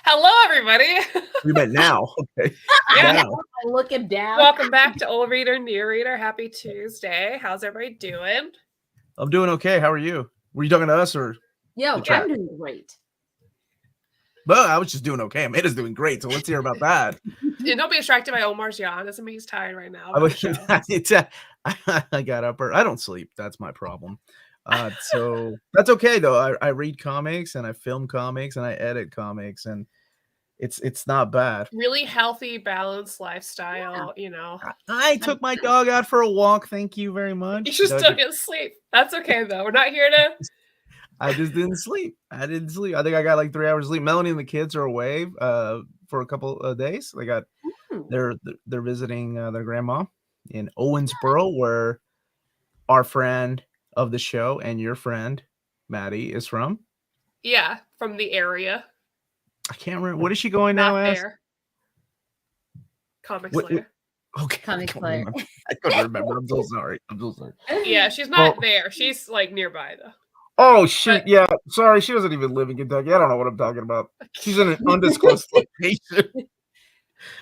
Hello, everybody. We met now. Okay. Yeah. Now. Looking down. Welcome back to Old Reader, New Reader. Happy Tuesday. How's everybody doing? I'm doing okay. How are you? Were you talking to us or? Yo, I'm doing great. Well, I was just doing okay. Amanda's doing great. So let's hear about that. And don't be distracted by Omar's yawn. Doesn't mean he's tired right now. I got up. I don't sleep. That's my problem. So that's okay though. I read comics and I film comics and I edit comics and it's not bad. Really healthy, balanced lifestyle, you know. I took my dog out for a walk. Thank you very much. You just still get sleep. That's okay though. We're not here to. I just didn't sleep. I think I got like 3 hours sleep. Melanie and the kids are away for a couple of days. They got they're visiting their grandma in Owensboro, where our friend of the show and your friend Maddie is from. Yeah, from the area. I can't remember. What is she going now as? Comic Slayer. Okay. Comic Slayer. I couldn't remember. I'm so sorry. Yeah, she's not there. She's like nearby though. Oh shit! Yeah, sorry. She doesn't even live in Kentucky. I don't know what I'm talking about. She's in an undisclosed location.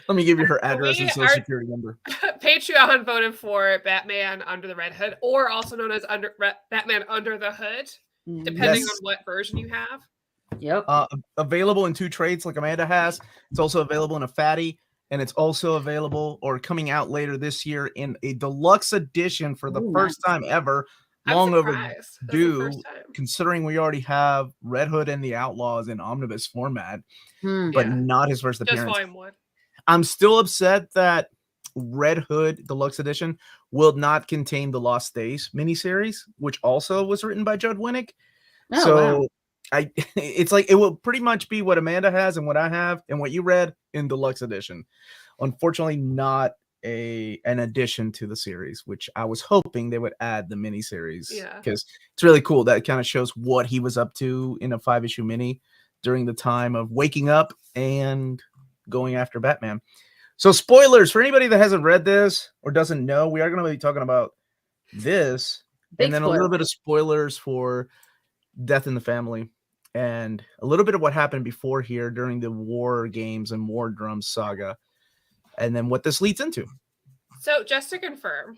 Let me give you her address and social security number. Patreon voted for Batman Under the Red Hood, or also known as Batman Under the Hood, depending on what version you have. Yep. Available in 2 trades like Amanda has. It's also available in a fatty, and it's also available or coming out later this year in a deluxe edition for the first time ever. Long overdue, considering we already have Red Hood and the Outlaws in omnibus format, but not his first appearance. Just volume 1. I'm still upset that Red Hood Deluxe Edition will not contain the Lost Days miniseries, which also was written by Judd Winick. It's like it will pretty much be what Amanda has and what I have and what you read in Deluxe Edition. Unfortunately, not an addition to the series, which I was hoping they would add the miniseries. Yeah, because it's really cool. That kind of shows what he was up to in a 5-issue mini during the time of waking up and going after Batman. So spoilers for anybody that hasn't read this or doesn't know, we are going to be talking about this and then a little bit of spoilers for Death in the Family and a little bit of what happened before here during the War Games and War Drums saga, and then what this leads into. So just to confirm,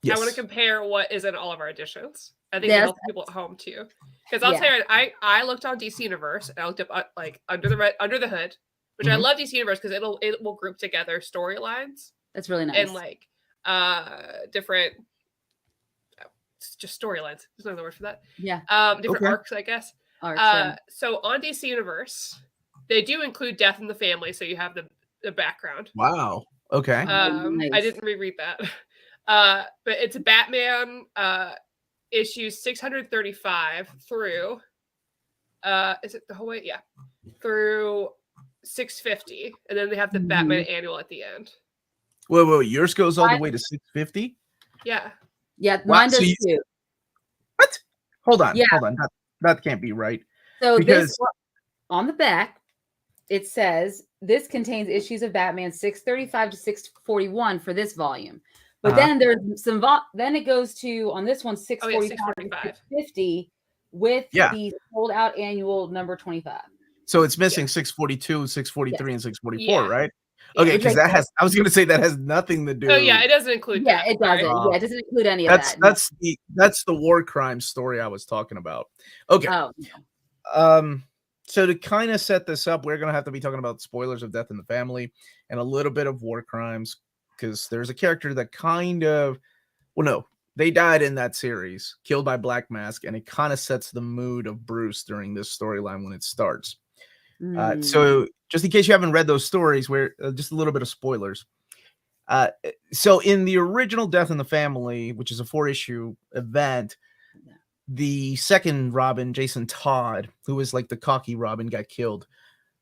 I want to compare what is in all of our editions. I think it helps people at home too, because I'll tell you, I looked on DC Universe and I looked up like Under the Hood, which I love DC Universe because it will group together storylines. That's really nice. And like different, just storylines. There's no other word for that. Yeah. Different arcs, I guess. So on DC Universe, they do include Death in the Family, so you have the background. Wow. Okay. Nice. I didn't reread that. But it's Batman issues 635 through is it the whole way? Yeah. Through 650. And then they have the Batman annual at the end. Wait. Yours goes all the way to 650? Yeah. Yeah, mine does too. What? Hold on. That can't be right. So this on the back, it says this contains issues of Batman 635 to 641 for this volume. But then there's some then it goes to on this one 645 to 650 with the sold out annual number 25. So it's missing 642, 643, and 644, right? Okay, because that has I was gonna say that has nothing to do. Oh yeah, it doesn't include that. It doesn't. It doesn't include any of that. That's the war crime story I was talking about. Okay. Oh, yeah. So to kind of set this up, we're going to have to be talking about spoilers of Death in the Family and a little bit of war crimes because there's a character that they died in that series, killed by Black Mask, and it kind of sets the mood of Bruce during this storyline when it starts. So just in case you haven't read those stories, we're just a little bit of spoilers. So in the original Death in the Family, which is a 4-issue event, the second Robin, Jason Todd, who was like the cocky Robin, got killed.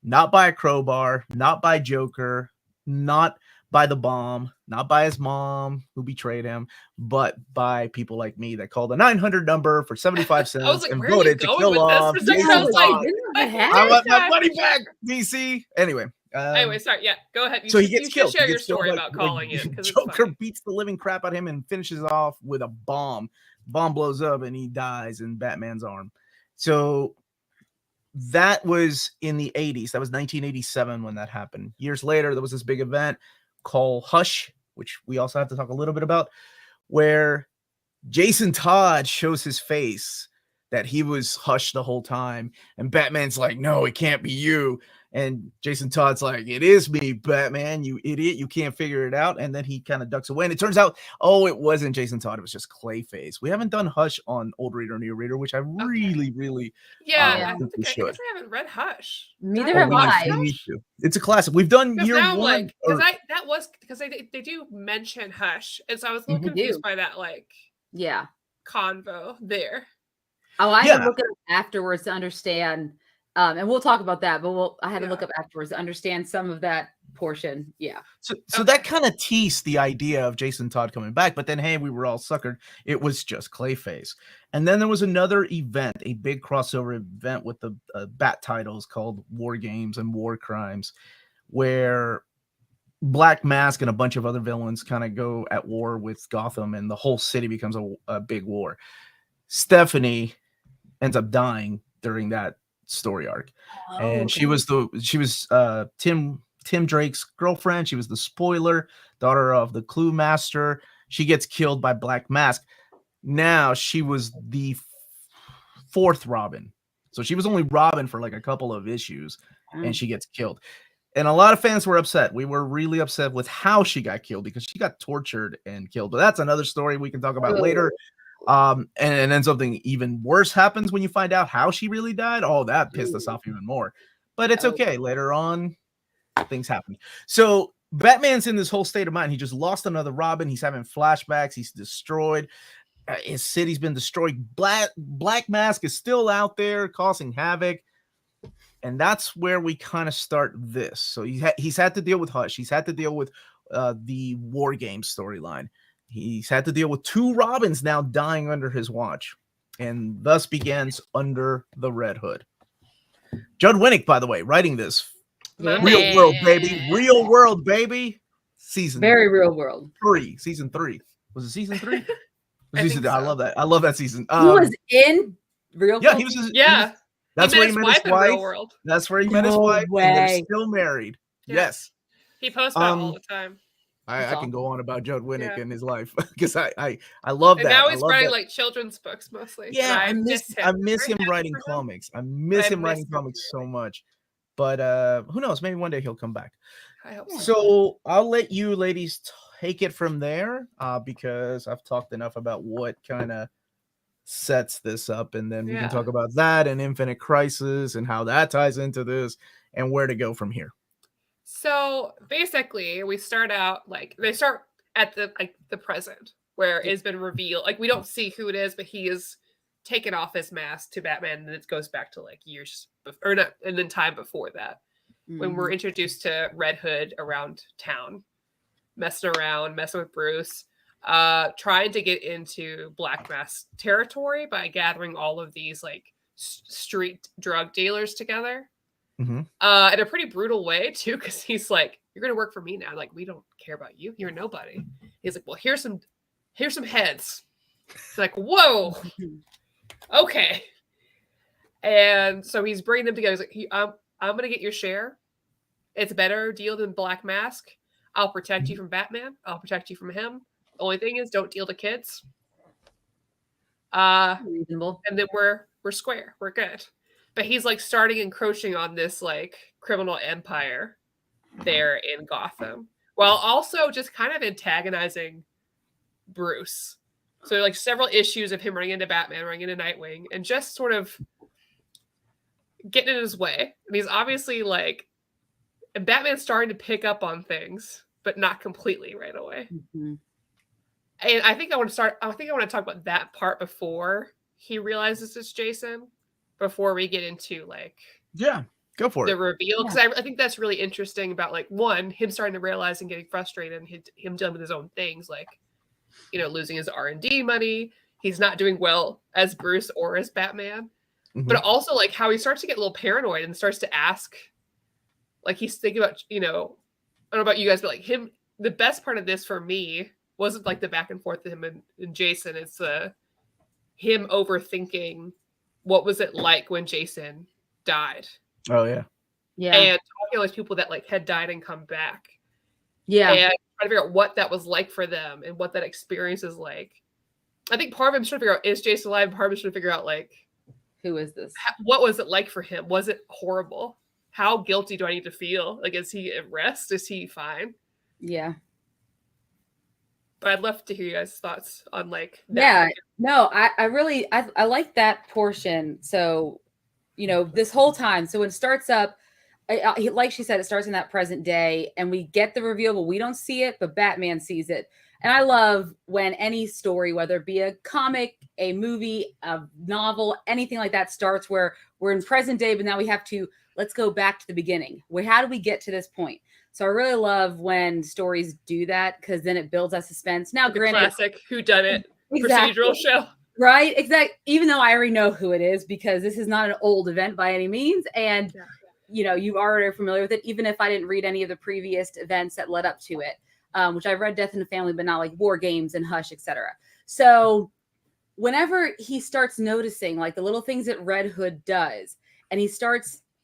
Not by a crowbar, not by Joker, not by the bomb, not by his mom who betrayed him, but by people like me that called the 900 number for 75 cents and voted to kill off Jason Todd. I want my money back, DC. Anyway, sorry. Yeah, go ahead. So he gets killed. Share your story about calling it. Joker beats the living crap out of him and finishes off with a bomb. Bomb blows up and he dies in Batman's arm. So that was in the 80s. That was 1987 when that happened. Years later, there was this big event called Hush, which we also have to talk a little bit about, where Jason Todd shows his face that he was Hush the whole time. And Batman's like, no, it can't be you. And Jason Todd's like, it is me, Batman, you idiot. You can't figure it out. And then he kind of ducks away. And it turns out, oh, it wasn't Jason Todd. It was just Clayface. We haven't done Hush on Old Reader, New Reader, which I really, really I guess I haven't read Hush. Neither have I. It's a classic. We've done year now, one. Because they do mention Hush. And so I was a little confused by that, convo there. Oh, I had to look it up afterwards to understand. And we'll talk about that, but I had to look up afterwards to understand some of that portion. Yeah. So that kind of teased the idea of Jason Todd coming back, but then, hey, we were all suckered. It was just Clayface. And then there was another event, a big crossover event with the Bat titles called War Games and War Crimes, where Black Mask and a bunch of other villains kind of go at war with Gotham, and the whole city becomes a big war. Stephanie ends up dying during that story arc, and she was Tim Drake's girlfriend. She was the spoiler, daughter of the Clue Master. She gets killed by Black Mask. Now she was the fourth Robin, so she was only Robin for like a couple of issues, and she gets killed. And a lot of fans were upset. We were really upset with how she got killed, because she got tortured and killed. But that's another story we can talk about later. And then something even worse happens when you find out how she really died. Oh, that pissed us off even more. But it's okay. Later on, things happen. So Batman's in this whole state of mind. He just lost another Robin. He's having flashbacks. He's destroyed. His city's been destroyed. Black Mask is still out there causing havoc. And that's where we kind of start this. So he's had to deal with Hush. He's had to deal with the War Games storyline. He's had to deal with two Robins now dying under his watch. And thus begins Under the Red Hood. Judd Winick, by the way, writing this. Real world, baby. Real world, baby. Very real world. Season 3. Was it season 3? I love that. I love that season. He was in real world? That's where he met his wife. That's where he met his wife. And they're still married. Yeah. Yes. He posts about all the time. I can go on about Judd Winick and his life, because I love that. And now he's writing like children's books mostly. Yeah, I miss him writing comics. I miss him writing comics so much. But who knows? Maybe one day he'll come back. I hope so. So I'll let you ladies take it from there, because I've talked enough about what kind of sets this up, and then we can talk about that and Infinite Crisis and how that ties into this and where to go from here. So basically, we start out they start at the present, where it's been revealed. Like, we don't see who it is, but he is taken off his mask to Batman, and it goes back to years or not, and then time before that, when we're introduced to Red Hood around town, messing with Bruce, trying to get into Black Mask territory by gathering all of these street drug dealers together. In a pretty brutal way too, because he's like, "You're gonna work for me now. Like, we don't care about you. You're nobody." He's like, "Well, here's some heads." It's like, "Whoa, okay." And so he's bringing them together. He's like, "I'm gonna get your share. It's a better deal than Black Mask. I'll protect you from Batman. I'll protect you from him. The only thing is, don't deal to kids." Reasonable. And then we're square. We're good. But he's starting encroaching on this criminal empire there in Gotham, while also just kind of antagonizing Bruce. So several issues of him running into Batman, running into Nightwing, and just sort of getting in his way. And he's obviously and Batman's starting to pick up on things, but not completely right away. And I think I want to talk about that part before he realizes it's Jason, before we get into go for the reveal, because I think that's really interesting about one, him starting to realize and getting frustrated, and him dealing with his own things, losing his R&D money. He's not doing well as Bruce or as Batman, but also how he starts to get a little paranoid and starts to ask, he's thinking about, I don't know about you guys, but him, the best part of this for me wasn't the back and forth to him and Jason. It's him overthinking what was it like when Jason died. Oh yeah. And talking to those people that like had died and come back. Yeah. And trying to figure out what that was like for them and what that experience is like. I think part of him is trying to figure out, is Jason alive? Part of him is trying to figure out, like, who is this? What was it like for him? Was it horrible? How guilty do I need to feel? Like, is he at rest? Is he fine? Yeah. But I'd love to hear you guys' thoughts on like that. Yeah. No, I really like that portion. So, you know, this whole time. So when it starts up, like she said, it starts in that present day and we get the reveal, but we don't see it, but Batman sees it. And I love when any story, whether it be a comic, a movie, a novel, anything like that starts where we're in present day, but now we have to, let's go back to the beginning. How do we get to this point? So I really love when stories do that because then it builds that suspense. Now, the granted, classic whodunit exactly. procedural show. Right, exactly. Even though I already know who it is because this is not an old event by any means. And, you know, you already are familiar with it, even if I didn't read any of the previous events that led up to it, which I've read Death in the Family, but not like War Games and Hush, etc. So whenever he starts noticing like the little things that Red Hood does, and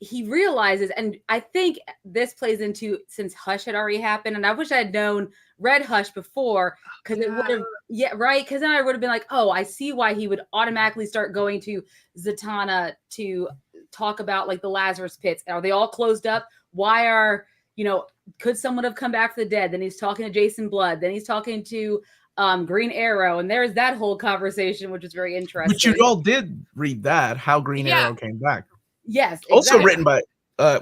he realizes, and I think this plays into, since Hush had already happened, and I wish I had known Red Hush before, because it would have, right? Because then I would have been like, oh, I see why he would automatically start going to Zatanna to talk about like the Lazarus pits. Are they all closed up? Why are, you know, could someone have come back from the dead? Then he's talking to Jason Blood. Then he's talking to Green Arrow, and there's that whole conversation, which is very interesting. But you all did read that, how Green Arrow came back. Yes, exactly. Also written by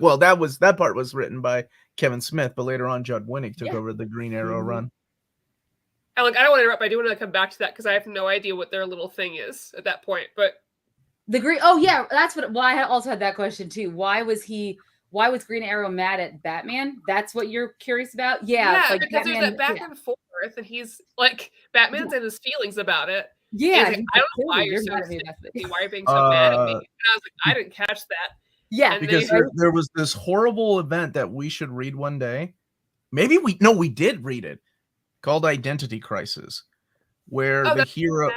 well, that part was written by Kevin Smith, but later on Judd Winick took over the Green Arrow run. And like, I don't want to interrupt, but I do want to come back to that because I have no idea what their little thing is at that point. But the Green, oh yeah, that's what. Well, I also had that question too. Why was Green Arrow mad at Batman? That's what you're curious about? Yeah, like because Batman, there's that back and forth, and he's like, Batman's in his feelings about it. Yeah, like, I don't know why you're so sticky. Why are you being so mad at me? And I was like, I didn't catch that. Yeah, and because there was this horrible event that we should read one day. Maybe we did read it, called Identity Crisis, where the hero,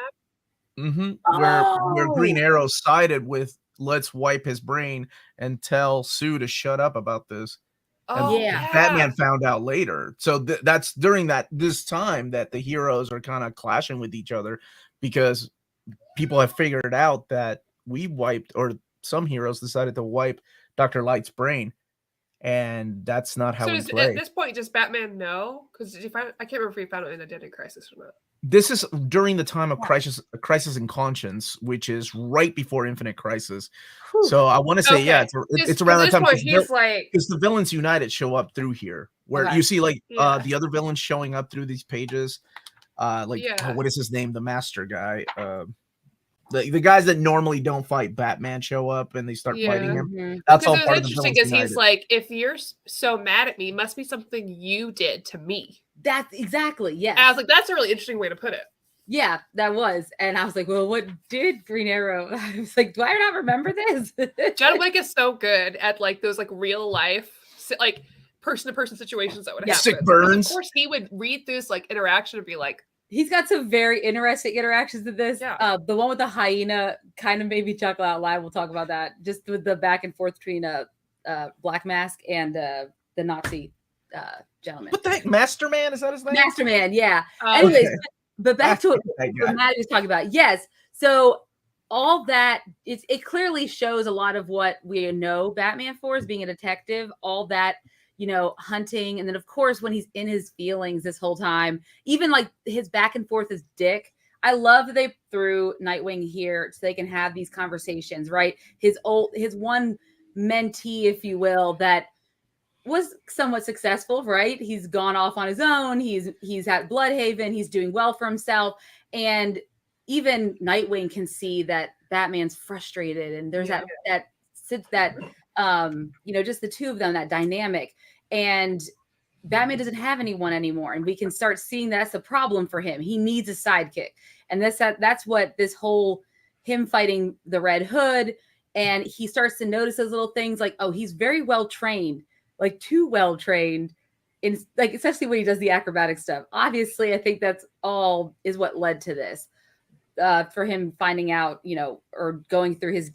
where Green Arrow sided with let's wipe his brain and tell Sue to shut up about this. Batman found out later. So that's during this time that the heroes are kind of clashing with each other because people have figured out that we wiped, or some heroes decided to wipe Dr. Light's brain, and that's not how we play. At this point, does Batman know? Because I can't remember if he found out in Identity Crisis or not. This is during the time of Crisis in Conscience, which is right before Infinite Crisis. Whew. So I want to say, it's around that time because the villains united show up through here, where you see like the other villains showing up through these pages. What is his name? The Master guy. The guys that normally don't fight Batman show up and they start fighting him. That's all part of the interesting because he's like, if you're so mad at me, it must be something you did to me. That's exactly, yes. And I was like, that's a really interesting way to put it. Yeah, that was. And I was like, well, what did Green Arrow? I was like, do I not remember this? Judd Winick is so good at like those like real life, like person-to-person situations that would happen. Sick burns. Of course, he would read this like interaction and be like, he's got some very interesting interactions in this. Yeah. The one with the hyena kind of made me chuckle out loud. We'll talk about that. Just with the back and forth between Black Mask and the Nazi gentleman. What the heck? Masterman? Is that his name? Masterman, yeah. Anyways, but back to what Maddie was talking about. Yes. So all that, it clearly shows a lot of what we know Batman for, is being a detective, all that, you know, hunting. And then of course, when he's in his feelings this whole time, even like his back and forth is Dick. I love that they threw Nightwing here so they can have these conversations, right? His one mentee, if you will, that was somewhat successful, right? He's gone off on his own. He's at Bloodhaven. He's doing well for himself. And even Nightwing can see that Batman's frustrated. And there's that you know, just the two of them, that dynamic. And Batman doesn't have anyone anymore. And we can start seeing that's the problem for him. He needs a sidekick. And that's what this whole, him fighting the Red Hood. And he starts to notice those little things like, oh, he's very well trained, like too well trained in, like, especially when he does the acrobatic stuff. Obviously, I think that's all is what led to this, for him finding out, you know, or going through his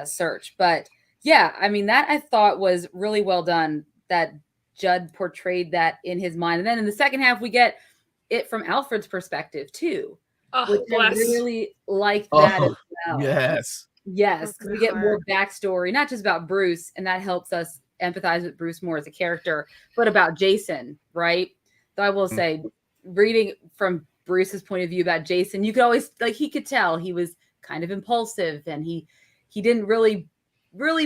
search. But Yeah, I mean, that I thought was really well done, that Judd portrayed that in his mind. And then in the second half, we get it from Alfred's perspective too, which I really liked that as well. Yes. Yes, because we get more backstory, not just about Bruce, and that helps us empathize with Bruce more as a character, but about Jason, right? So I will say, reading from Bruce's point of view about Jason, you could always, like, he could tell he was kind of impulsive, and he didn't really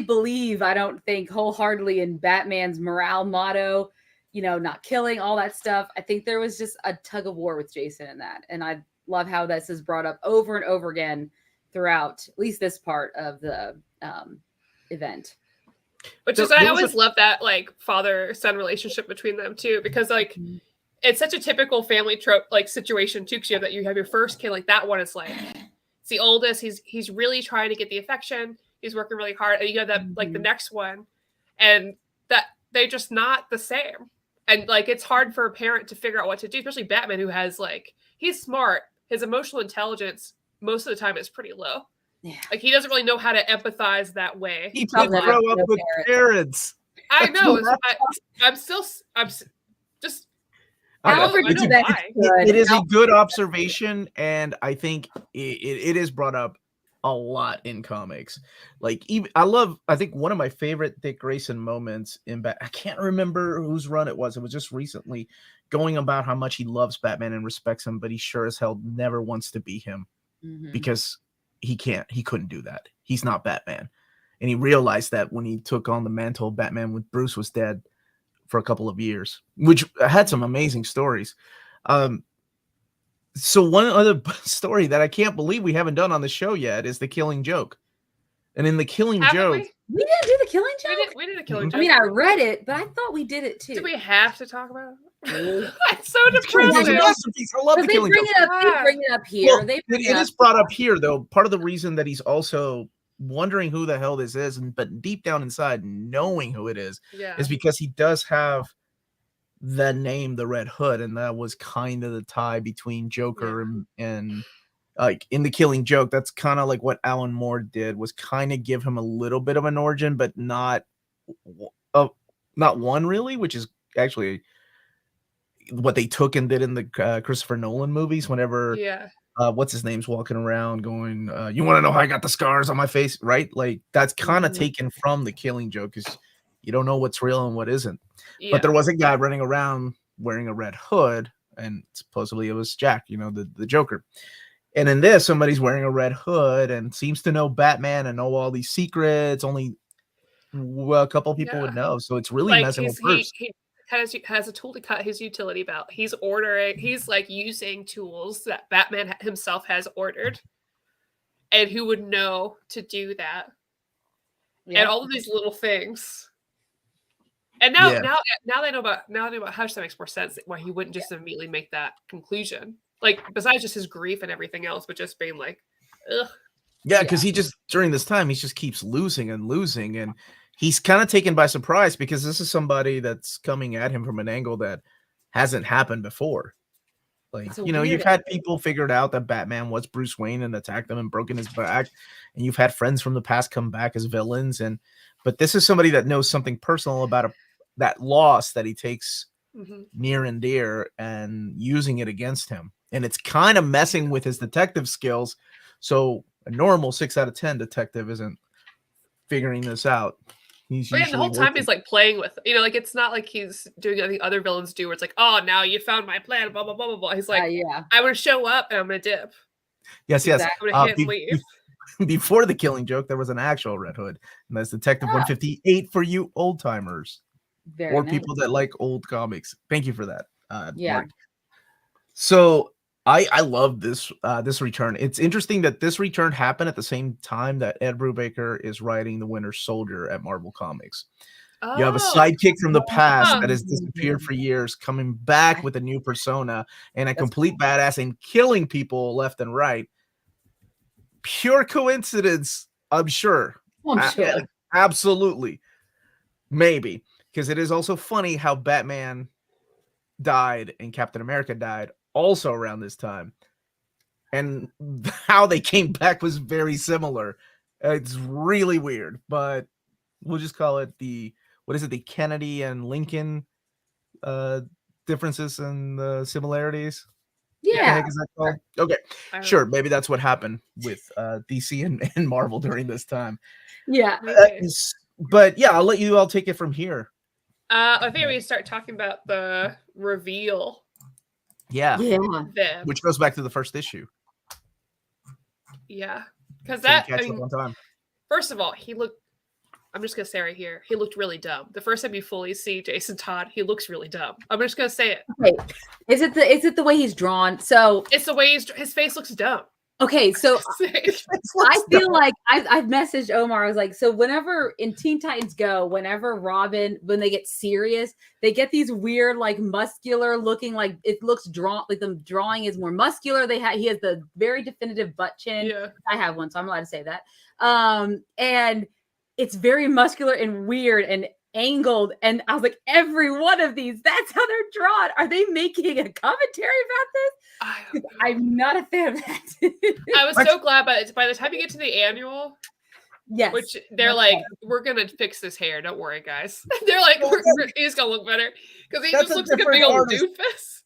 believe, I don't think, wholeheartedly in Batman's morale motto, you know, not killing, all that stuff. I think there was just a tug of war with Jason in that, and I love how this is brought up over and over again throughout at least this part of the event. Which is, I always love that, like, father-son relationship between them too, because, like, it's such a typical family trope, like, situation too, because you have your first kid, like, that one is like, it's the oldest, he's really trying to get the affection, he's working really hard, and you have that, like, the next one, and that they're just not the same, and, like, it's hard for a parent to figure out what to do, especially Batman, who has, like, he's smart, his emotional intelligence most of the time is pretty low. Yeah. Like, he doesn't really know how to empathize that way. He didn't grow up with parents. I know. I'm just. It is a good observation, and I think it is brought up a lot in comics. Like, I think one of my favorite Dick Grayson moments in I can't remember whose run it was. It was just recently, going about how much he loves Batman and respects him, but he sure as hell never wants to be him. Because he couldn't do that. He's not Batman. And he realized that when he took on the mantle of Batman when Bruce was dead for a couple of years, which had some amazing stories. So one other story that I can't believe we haven't done on the show yet is the Killing Joke. And in the Killing Joke, we didn't do the Killing Joke. We did a Killing Joke. I mean, I read it, but I thought we did it too. Do we have to talk about it? It's so depressing. I love the Killing Joke. They bring it up here. Well, it is brought up here, though. Part of the reason that he's also wondering who the hell this is, but deep down inside knowing who it is because he does have the name, the Red Hood, and that was kind of the tie between Joker and like in the Killing Joke. That's kind of like what Alan Moore did, was kind of give him a little bit of an origin, but not one really, which is actually what they took and did in the Christopher Nolan movies. Whenever what's his name's walking around going, you want to know how I got the scars on my face, right? Like, that's kind of taken from the Killing Joke, because you don't know what's real and what isn't. But there was a guy running around wearing a red hood, and supposedly it was Jack, you know, the Joker. And in this, somebody's wearing a red hood and seems to know Batman and know all these secrets. Only a couple people would know. So it's really, like, messing with Bruce. He has a tool to cut his utility belt. He's like using tools that Batman himself has ordered, and who would know to do that. And all of these little things. And now they know about Hush, that makes more sense why he wouldn't just immediately make that conclusion. Like, besides just his grief and everything else, but just being like, ugh. Yeah, because he just, during this time, he just keeps losing, and he's kind of taken by surprise, because this is somebody that's coming at him from an angle that hasn't happened before. Like, you know, you've had people figured out that Batman was Bruce Wayne and attacked them and broken his back, and you've had friends from the past come back as villains, but this is somebody that knows something personal about that loss that he takes near and dear and using it against him. And it's kind of messing with his detective skills. So a normal 6 out of 10 detective isn't figuring this out. He's the whole time he's like playing with, you know, like, it's not like he's doing anything other villains do, where it's like, oh, now you found my plan, blah blah blah blah blah. He's like, I'm gonna show up and I'm gonna dip. Yes. I'm gonna hit and leave. Before the Killing Joke, there was an actual Red Hood, and that's Detective 158 for you old timers or people that like old comics. Thank you for that. Mark. So I love this return. It's interesting that this return happened at the same time that Ed Brubaker is writing The Winter Soldier at Marvel Comics. You have a sidekick from the past that has disappeared for years, coming back with a new persona and a complete badass and killing people left and right. Pure coincidence, I'm sure. Absolutely. Maybe. Because it is also funny how Batman died and Captain America died also around this time, and how they came back was very similar. It's really weird, but we'll just call it the Kennedy and Lincoln differences and similarities. Yeah. What the heck is that called? Okay, sure. Maybe that's what happened with DC and Marvel during this time. Yeah. But yeah, I'll let you all take it from here. I think we start talking about the reveal. Yeah. Then. Which goes back to the first issue. Yeah. Because first of all, I'm just going to say right here, he looked really dumb. The first time you fully see Jason Todd, he looks really dumb. I'm just going to say it. Okay. Is it the way he's drawn? So it's the way his face looks dumb. Okay, so I feel like I've messaged Omar. I was like, so whenever in Teen Titans Go, whenever Robin, when they get serious, they get these weird, like muscular looking, like it looks drawn, like the drawing is more muscular. He has the very definitive butt chin. Yeah. I have one, so I'm allowed to say that. And it's very muscular and weird and angled. And I was like, every one of these, that's how they're drawn. Are they making a commentary about this? I'm not a fan of that. I was so glad, but by the time you get to the annual, yes, which they're like, we're gonna fix this hair. Don't worry, guys. They're like, he's gonna look better because he just looks like a big old doofus.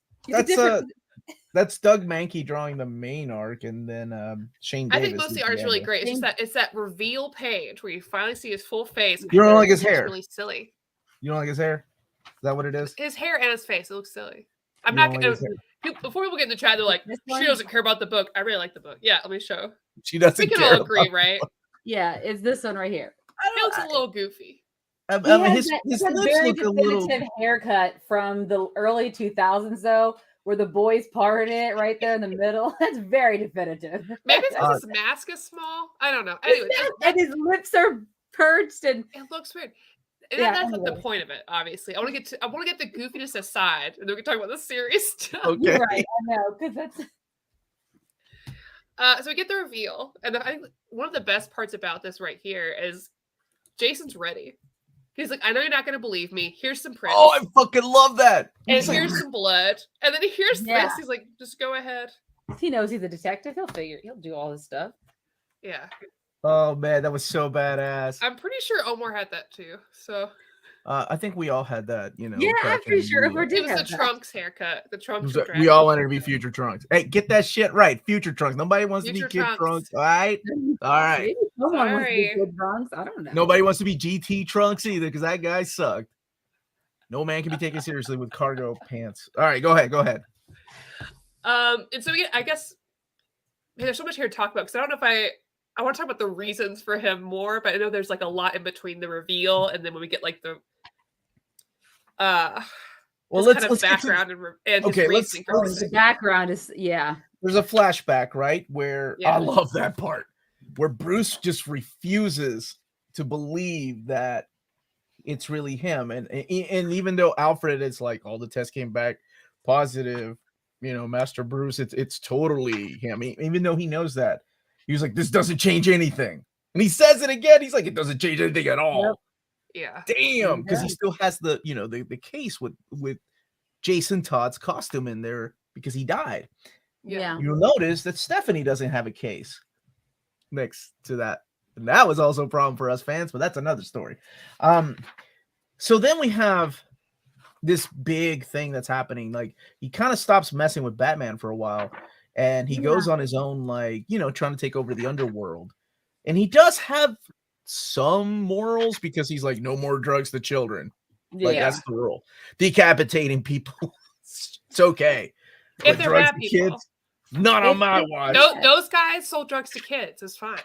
That's Doug Mahnke drawing the main arc, and then Shane Davis. I think most of the art is really great. It's that reveal page where you finally see his full face. You don't like his hair? Really silly. You don't like his hair? Is that what it is? His hair and his face. It looks silly. I'm not gonna. Before people get in the chat, they're like, she doesn't care about the book. I really like the book. Yeah, let me show. She doesn't. We can all agree, right? Yeah, it's this one right here. It looks a little goofy. I mean, his very definitive haircut from the early 2000s, though, where the boys parted it right there in the middle. That's very definitive. Maybe it's because his mask is small. I don't know. Anyway, and his lips are perched, and it looks weird. And that's not the point of it, obviously. I want to get the goofiness aside, and then we can talk about the serious stuff. Okay. Right, I know, because that's. So we get the reveal, and I think one of the best parts about this right here is Jason's ready. He's like, I know you're not going to believe me. Here's some prints. Oh, I fucking love that. And here's some blood. And then here's this. He's like, just go ahead. He knows he's a detective. He'll do all this stuff. Yeah. Oh man, that was so badass. I'm pretty sure Omar had that too. So I think we all had that, you know. Yeah, I'm pretty sure Omar did. It was the Trunks haircut. The Trunks. We all wanted to be Future Trunks. Hey, get that shit right. Future Trunks. Nobody wants to be Kid Trunks. All right. All right. Someone wants to be Kid Trunks. I don't know. Nobody wants to be GT Trunks either, because that guy sucked. No man can be taken seriously with cargo pants. All right, go ahead. And so I guess there's so much here to talk about, because I don't know if I want to talk about the reasons for him more, but I know there's like a lot in between the reveal and then when we get like the let's background and okay, the background is there's a flashback, right, where I love that part where Bruce just refuses to believe that it's really him, and even though Alfred is like, all the tests came back positive, you know, Master Bruce, it's totally him, even though he knows that. He was like, this doesn't change anything. And he says it again. He's like, it doesn't change anything at all. Yep. Yeah. Damn. Because he still has the case with Jason Todd's costume in there because he died. Yeah. You'll notice that Stephanie doesn't have a case next to that. And that was also a problem for us fans, but that's another story. So then we have this big thing that's happening. Like, he kind of stops messing with Batman for a while. And he goes on his own, like, you know, trying to take over the underworld. And he does have some morals because he's like, no more drugs to children. Like, that's the rule. Decapitating people, it's okay. If they're bad people. Kids, not on my watch. Those guys sold drugs to kids. It's fine.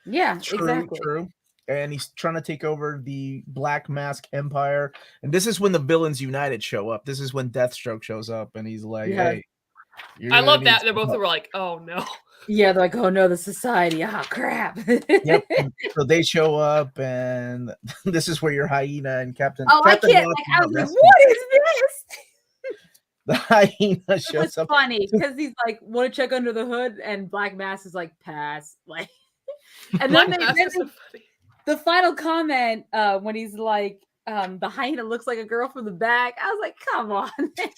Yeah, exactly. True. And he's trying to take over the Black Mask Empire. And this is when the villains united show up. This is when Deathstroke shows up. And he's like, hey. I love that. They're both were like, oh no. Yeah, they're like, oh no, the society. Ah, crap. Yep. So they show up, and this is where your hyena and Captain. Oh, Captain I can't. I was like, what is this? The hyena shows up. It's funny because he's like, want to check under the hood, and Black Mass is like, pass. Like, and then the final comment when he's like, the hyena looks like a girl from the back. I was like, come on, this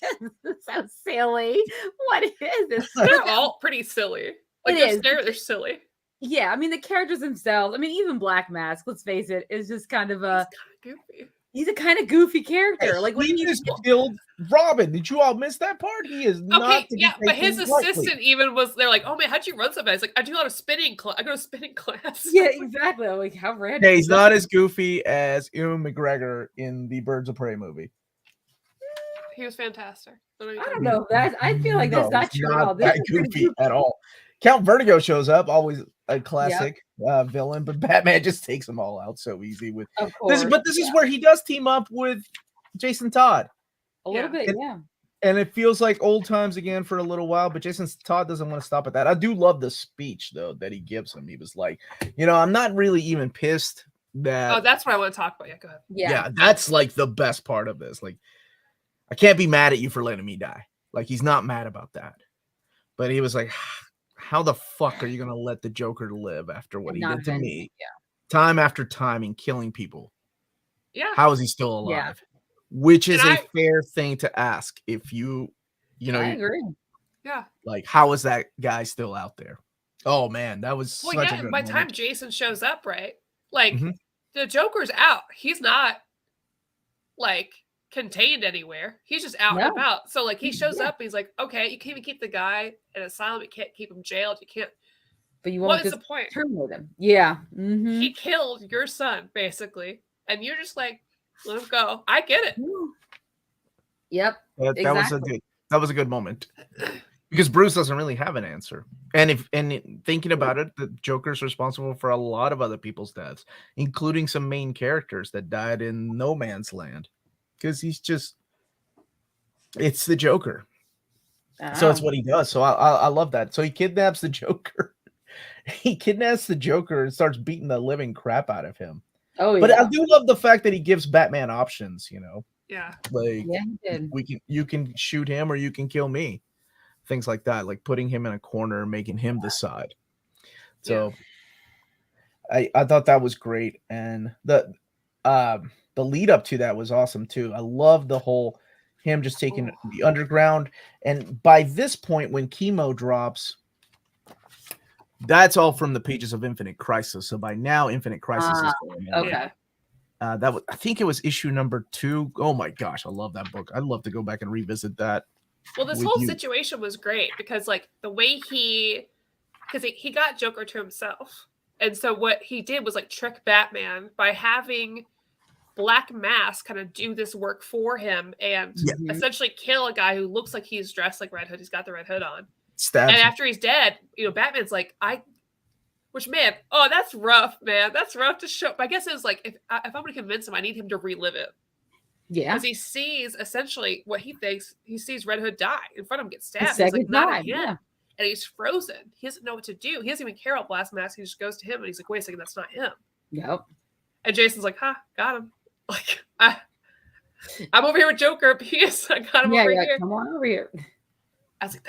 is so silly. What is this? They're all pretty silly. Like, they're silly. Yeah, I mean the characters themselves. I mean, even Black Mask, let's face it, is just kind of a goofy. He's a kind of goofy character. Like when he just killed Robin. Did you all miss that part? He is not. Yeah, but his assistant even was. They're like, "Oh man, how'd you run so fast?" Like, I do a lot of spinning. I go to spinning class. Yeah, exactly. I'm like, how random. Hey, he's not as goofy as Ewan McGregor in the Birds of Prey movie. He was fantastic. I don't know that. I feel like that's not true at all. That goofy at all. Count Vertigo shows up, always a classic villain, but Batman just takes them all out so easy with this. But this is where he does team up with Jason Todd a little bit, and it feels like old times again for a little while. But Jason Todd doesn't want to stop at that. I do love the speech though that he gives him. He was like, I'm not really even pissed that. Oh, that's what I want to talk about. Yeah, go ahead. Yeah, that's like the best part of this. Like, I can't be mad at you for letting me die. Like, he's not mad about that, but he was like, how the fuck are you going to let the Joker live after what he did to me time after time in killing people? Yeah. How is he still alive? Yeah. Which is a fair thing to ask if I agree. Yeah. Like, how is that guy still out there? Oh, man, that was such a good by the time Jason shows up, right? Like, the Joker's out. He's not, like, contained anywhere. He's just out and about. So like he shows up and he's like, okay, you can't even keep the guy in asylum, you can't keep him jailed, you can't, but you won't. What is the point? Terminate him. Yeah. He killed your son basically, and you're just like, let him go. I get it. Yep. That was a good moment because Bruce doesn't really have an answer, and thinking about it, the Joker's responsible for a lot of other people's deaths, including some main characters that died in no man's land. Because it's the Joker. So it's what he does. So I love that. So he kidnaps the Joker. He kidnaps the Joker and starts beating the living crap out of him. Oh, yeah. But I do love the fact that he gives Batman options, Yeah. Like, you can shoot him or you can kill me. Things like that. Like putting him in a corner, making him decide. So I thought that was great. And the lead up to that was awesome too. I love the whole him just taking the underground. And by this point, when Chemo drops, that's all from the pages of Infinite Crisis. So by now, Infinite Crisis is going on. Okay. I think it was issue number 2. Oh my gosh, I love that book. I'd love to go back and revisit that. Well, this whole situation was great because like the way he got Joker to himself. And so what he did was like trick Batman by having Black Mask kind of do this work for him and essentially kill a guy who looks like he's dressed like Red Hood. He's got the Red Hood on. And after he's dead, Batman's like, that's rough, man. That's rough to show. But I guess it was like, if I'm going to convince him, I need him to relive it. Yeah. Because he sees essentially what he thinks. He sees Red Hood die in front of him, get stabbed. He's like, not again. Yeah. And he's frozen. He doesn't know what to do. He doesn't even care about Black Mask. He just goes to him and he's like, wait a second, that's not him. Yep. And Jason's like, got him. Like, I'm over here with Joker. P.S. I got him over here. Come on over here. I was like,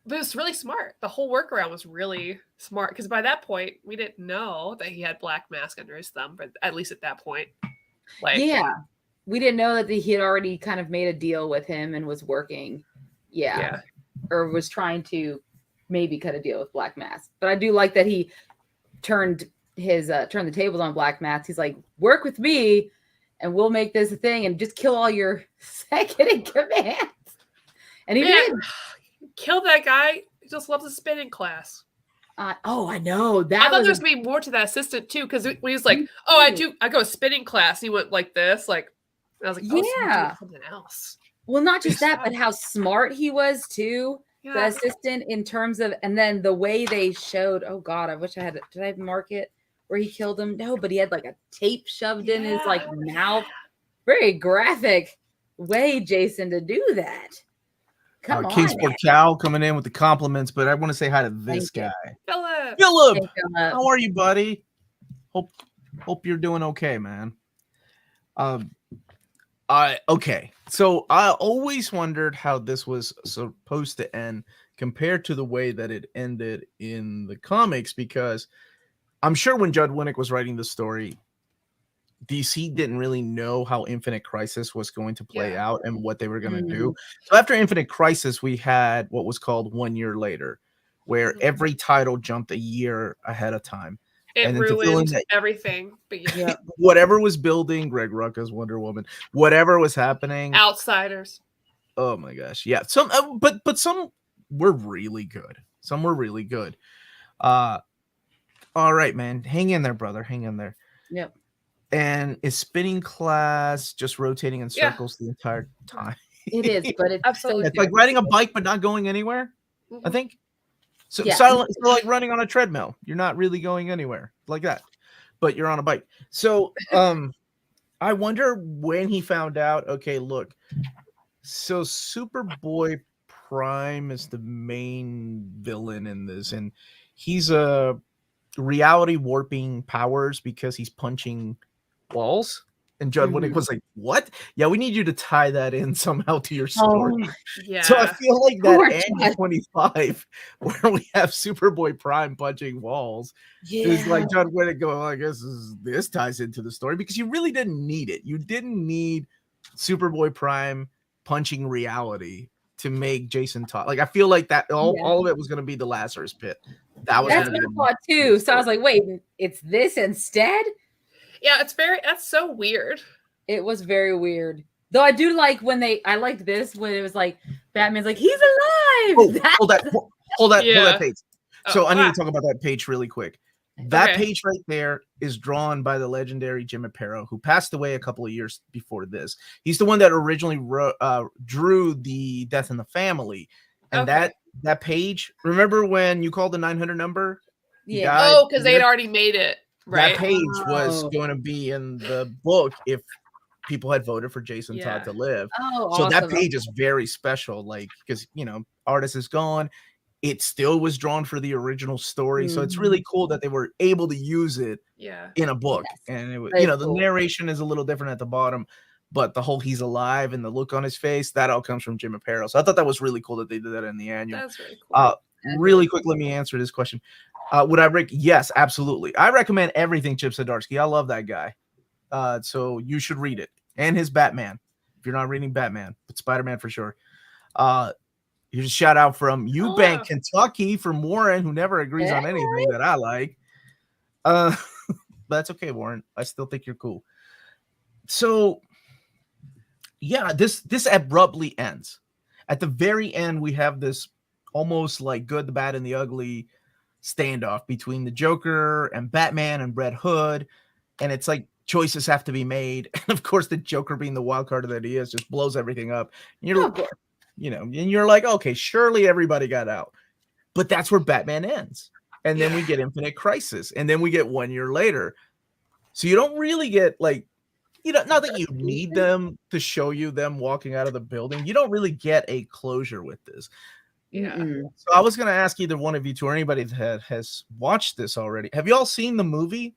but it was really smart. The whole workaround was really smart because by that point, we didn't know that he had Black Mask under his thumb, but at least at that point. We didn't know that he had already kind of made a deal with him and was working. Yeah. Or was trying to maybe cut a deal with Black Mask. But I do like that he turned the tables on Black Mask. He's like, work with me and we'll make this a thing and just kill all your second in command. And he did. Kill that guy. He just loves a spinning class. I know. I thought there was going to be more to that assistant too, because when he was like, I go to spinning class. He went like this, like, and I was like, something else. Well, not just that, but how smart he was too. Yeah. The assistant in terms of, and then the way they showed, oh God, I wish I had, did I mark it where he killed him? No, but he had like a tape shoved in his like mouth. Very graphic way, Jason, to do that. Come on. Kingsport Cow coming in with the compliments, but I want to say hi to this guy. Philip, how are you, buddy? Hope you're doing okay, man. Okay. So I always wondered how this was supposed to end compared to the way that it ended in the comics, because I'm sure when Judd Winick was writing the story, DC didn't really know how Infinite Crisis was going to play out and what they were going to do. So after Infinite Crisis, we had what was called 1 year later, where every title jumped a year ahead of time. It and then to fill in ruined everything. But yeah. Whatever was building, Greg Rucka's Wonder Woman, whatever was happening. Outsiders. Oh my gosh. Yeah. Some but some were really good. Some were really good. All right, man. Hang in there, brother. Hang in there. Yep. And is spinning class just rotating in circles the entire time? It is, but it's absolutely. It's like riding a bike but not going anywhere. I think. So, Yeah. so like running on a treadmill. You're not really going anywhere like that, but you're on a bike. So I wonder when he found out, okay, look, so Superboy Prime is the main villain in this, and he's a reality warping powers because he's punching walls. And Judd Winick was like, what? Yeah, we need you to tie that in somehow to your story. Yeah. So I feel like that Annual 25, where we have Superboy Prime punching walls, is like Judd Winick going, well, I guess this ties into the story, because you really didn't need it. You didn't need Superboy Prime punching reality to make Jason Todd. Like, I feel like that all of it was going to be the Lazarus Pit. That's what I thought too. So I was like, wait, it's this instead? Yeah, that's so weird. It was very weird. Though I do like I liked this when it was like Batman's like, he's alive. Oh, hold that page. So I need to talk about that page really quick. That page right there is drawn by the legendary Jim Aparo, who passed away a couple of years before this. He's the one that originally drew the Death in the Family. And that page, remember when you called the 900 number? Yeah. Oh, because they'd already made it. Right. That page was going to be in the book if people had voted for Jason Todd to live. Oh, so that page is very special, like, because artist is gone. It still was drawn for the original story, so it's really cool that they were able to use it in a book. And it was, the narration is a little different at the bottom, but the whole he's alive and the look on his face, that all comes from Jim Aparo. So I thought that was really cool that they did that in the annual. That's really cool. Really quick, let me answer this question. Would I break? Yes, absolutely. I recommend everything Chip Zdarsky. I love that guy. So you should read it. And his Batman. If you're not reading Batman, but Spider-Man for sure. Here's a shout out from Eubank, Kentucky, from Warren, who never agrees on anything that I like. But that's okay, Warren. I still think you're cool. So yeah, this abruptly ends. At the very end, we have this almost like Good, the Bad, and the Ugly standoff between the Joker and Batman and Red Hood, and it's like choices have to be made, and of course the Joker, being the wild card that he is, just blows everything up. And you're like, okay, surely everybody got out, but that's where Batman ends, and then we get Infinite Crisis, and then we get 1 year later. So you don't really get like, not that you need them to show you them walking out of the building. You don't really get a closure with this. Yeah. So I was going to ask either one of you two or anybody that has watched this already. Have you all seen the movie?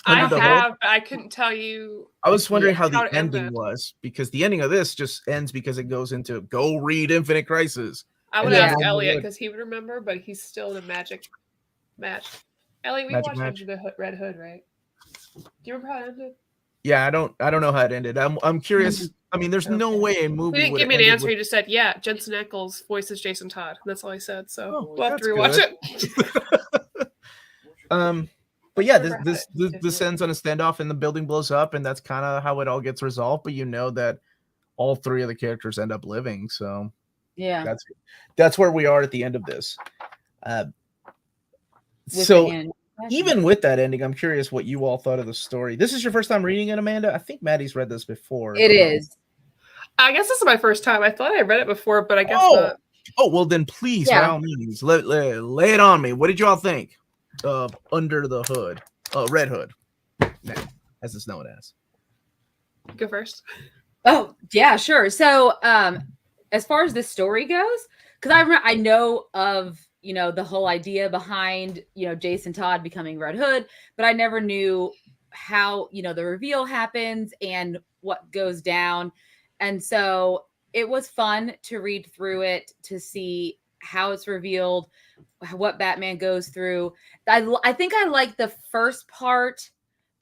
I have. I couldn't tell you. I was wondering how the ending was, because the ending of this just ends because it goes into go read Infinite Crisis. I would ask Elliot because he would remember, but he's still in a magic match. Elliot, we watched Under the Red Hood, right? Do you remember how it ended? Yeah, I don't know how it ended. I'm curious. I mean, there's no way a movie. He didn't give me an answer. He just said, "Yeah, Jensen Ackles voices Jason Todd." That's all he said. So we'll have to rewatch it. But yeah, this ends on a standoff, and the building blows up, and that's kind of how it all gets resolved. But that all three of the characters end up living. So yeah, that's where we are at the end of this. So even with that ending, I'm curious what you all thought of the story. This is your first time reading it, Amanda? I think Maddie's read this before. It is. I guess this is my first time. I thought I read it before, but I guess not. Oh, well then please, by all means, lay it on me. What did y'all think of Under the Hood? Red Hood, as it's known as. Go first. Oh, yeah, sure. So as far as this story goes, because I know of the whole idea behind Jason Todd becoming Red Hood, but I never knew how the reveal happens and what goes down. And so it was fun to read through it to see how it's revealed, what Batman goes through. I think I like the first part,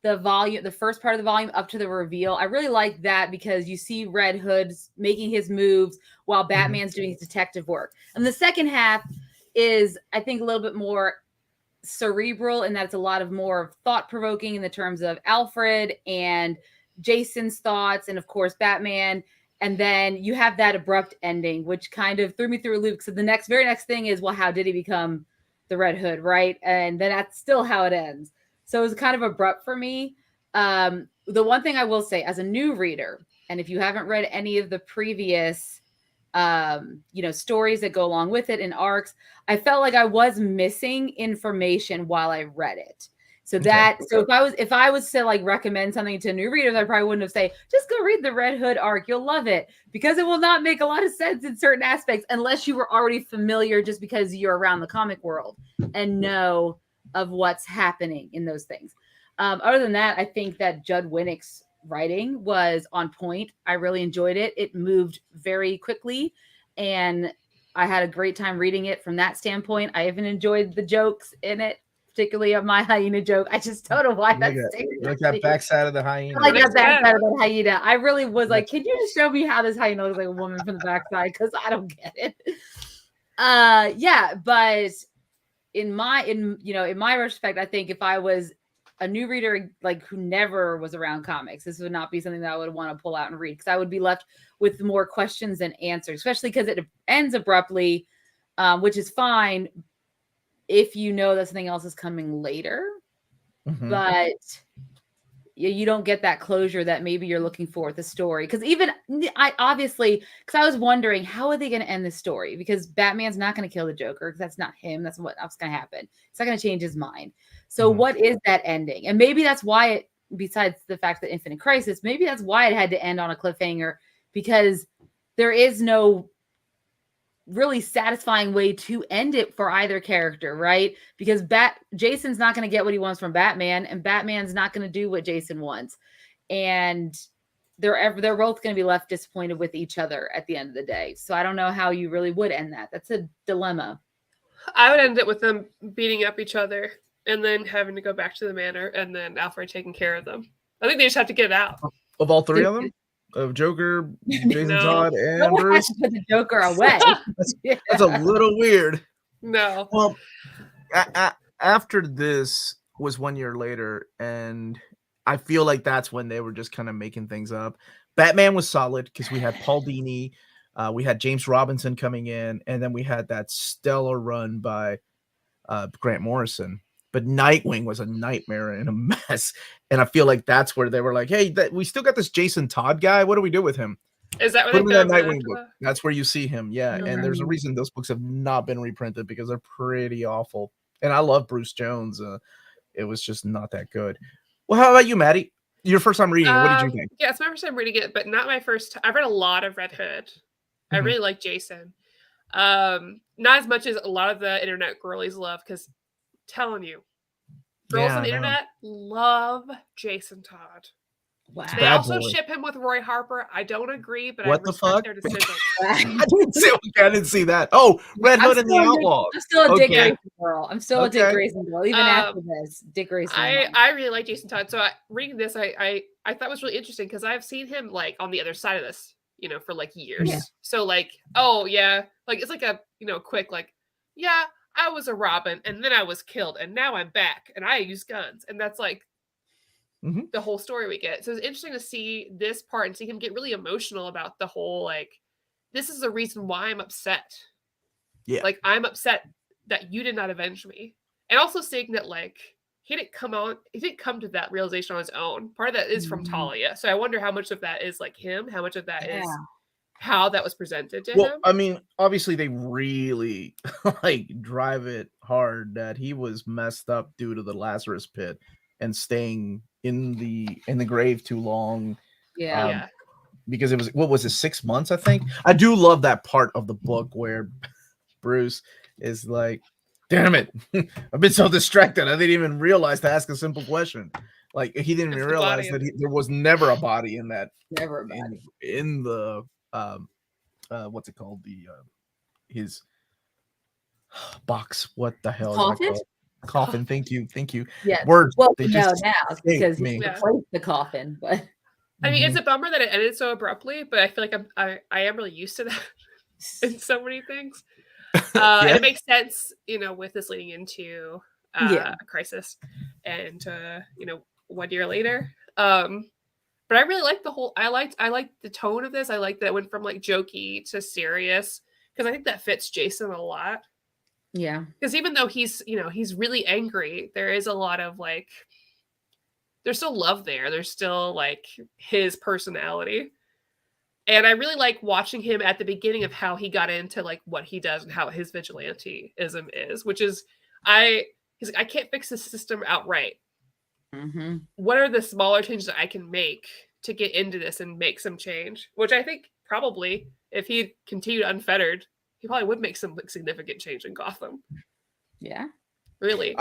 the first part of the volume up to the reveal. I really like that because you see Red Hood making his moves while Batman's doing his detective work. And the second half, is, I think, a little bit more cerebral in that it's a lot of more thought-provoking in the terms of Alfred and Jason's thoughts, and of course Batman. And then you have that abrupt ending, which kind of threw me through a loop. So the very next thing is, well, how did he become the Red Hood, right? And then that's still how it ends. So it was kind of abrupt for me. The one thing I will say, as a new reader, and if you haven't read any of the previous stories that go along with it in arcs, I felt like I was missing information while I read it. So if I was to like recommend something to new readers, I probably wouldn't have said, just go read the Red Hood arc. You'll love it, because it will not make a lot of sense in certain aspects unless you were already familiar, just because you're around the comic world and know of what's happening in those things. Other than that, I think that Judd Winick's writing was on point. I really enjoyed it. It moved very quickly, and I had a great time reading it from that standpoint. I even enjoyed the jokes in it, particularly of my hyena joke. I just don't know why that's like that backside of the hyena. Like that backside of the hyena. I really was like, can you just show me how this hyena looks like a woman from the backside? Because I don't get it. But in my respect, I think if I was a new reader, like who never was around comics, this would not be something that I would want to pull out and read, because I would be left with more questions than answers, especially because it ends abruptly, which is fine if you know that something else is coming later. But you don't get that closure that maybe you're looking for with the story. Because I was wondering, how are they going to end this story? Because Batman's not going to kill the Joker, because that's not him. That's what's going to happen. It's not going to change his mind. So what is that ending? And maybe that's why besides the fact that Infinite Crisis, maybe that's why it had to end on a cliffhanger, because there is no really satisfying way to end it for either character, right? Because Jason's not going to get what he wants from Batman, and Batman's not going to do what Jason wants, and they're both going to be left disappointed with each other at the end of the day. So I don't know how you really would end that. That's a dilemma. I would end it with them beating up each other and then having to go back to the manor, and then Alfred taking care of them. I think they just have to get it out. Of all three of them? Of Joker, Jason Todd, and Bruce? Put the Joker away. That's a little weird. No. Well, after this was 1 year later, and I feel like that's when they were just kind of making things up. Batman was solid because we had Paul Dini, we had James Robinson coming in, and then we had that stellar run by Grant Morrison. But Nightwing was a nightmare and a mess. And I feel like that's where they were like, hey, we still got this Jason Todd guy. What do we do with him? Is that what they did? Nightwing book. That's where you see him. Yeah. Mm-hmm. And there's a reason those books have not been reprinted, because they're pretty awful. And I love Bruce Jones. It was just not that good. Well, how about you, Maddie? Your first time reading it. What did you think? Yeah, it's my first time reading it, but not my first. I've read a lot of Red Hood. I really like Jason. Not as much as a lot of the internet girlies love, because telling you, girls on the internet love Jason Todd. Wow. They also ship him with Roy Harper. I don't agree, but what I respect their decision. I didn't see that. Oh, Red Hood and the Outlaw. I'm still a Dick Grayson girl. I'm still a Dick Grayson girl, even after this. Dick Grayson. I really like Jason Todd. So reading this, I thought was really interesting, because I've seen him like on the other side of this, for like years. Yeah. So like, oh yeah, like it's like a quick like, yeah, I was a Robin, and then I was killed, and now I'm back, and I use guns, and that's like the whole story we get. So it's interesting to see this part and see him get really emotional about the whole, like, this is the reason why I'm upset. Yeah. Like, I'm upset that you did not avenge me. And also seeing that, like, he didn't come to that realization on his own. Part of that is from Talia. So I wonder how much of that is like him, how much of that is how that was presented to him. I mean, obviously they really like drive it hard that he was messed up due to the Lazarus pit and staying in the grave too long. Yeah. Because it was, what was it, 6 months, I think? I do love that part of the book where Bruce is like, damn it, I've been so distracted, I didn't even realize to ask a simple question. Like, he didn't even realize that there was never a body in that. Never a body. In the what's it called? His box. What the hell? Coffin? Coffin. Thank you. Yeah. Words. Well, now because he me. replaced the coffin, but I mean, it's a bummer that it ended so abruptly, but I feel like I am really used to that in so many things. And it makes sense, with this leading into a crisis, and 1 year later. But I really like I liked the tone of this. I like that it went from like jokey to serious, because I think that fits Jason a lot. Yeah. Because even though he's really angry, there is a lot of like, there's still love there. There's still like his personality. And I really like watching him at the beginning of how he got into like what he does and how his vigilanteism is, which is he's like, I can't fix the system outright. Mm-hmm. What are the smaller changes that I can make to get into this and make some change? Which I think probably if he continued unfettered, he probably would make some significant change in Gotham. Yeah. Really.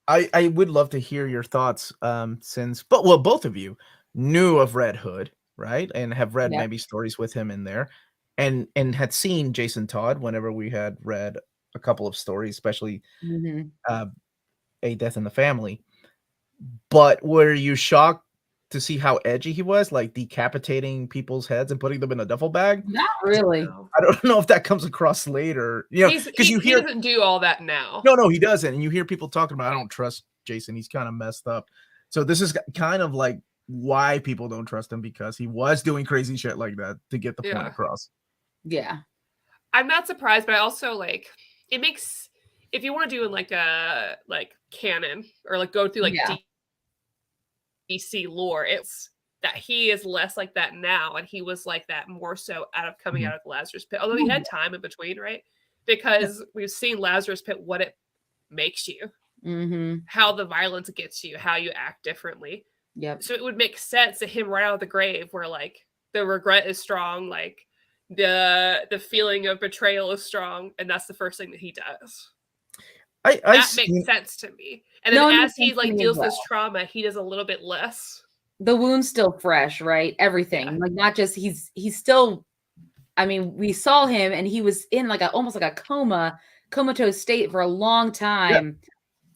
I would love to hear your thoughts, since both of you knew of Red Hood, right? And have read maybe stories with him in there, and had seen Jason Todd whenever we had read a couple of stories, especially A Death in the Family. But were you shocked to see how edgy he was, like decapitating people's heads and putting them in a duffel bag? Not really. I don't know if that comes across later, because he doesn't do all that now. No, he doesn't. And you hear people talking about, I don't trust Jason. He's kind of messed up. So this is kind of like why people don't trust him, because he was doing crazy shit like that to get the point across. Yeah. I'm not surprised, but I also like, it makes, if you want to do like a canon or like go through like DC lore, it's that he is less like that now, and he was like that more so coming out of the Lazarus Pit, although he had time in between, right? Because we've seen Lazarus Pit, what it makes you, how the violence gets you, how you act differently. So it would make sense to him right out of the grave, where like the regret is strong, like the feeling of betrayal is strong, and that's the first thing that he does. That makes sense to me. And then as he like deals with this trauma, he does a little bit less. The wound's still fresh, right? Everything. Like, not just he's still, I mean, we saw him and he was in like almost like a comatose state for a long time.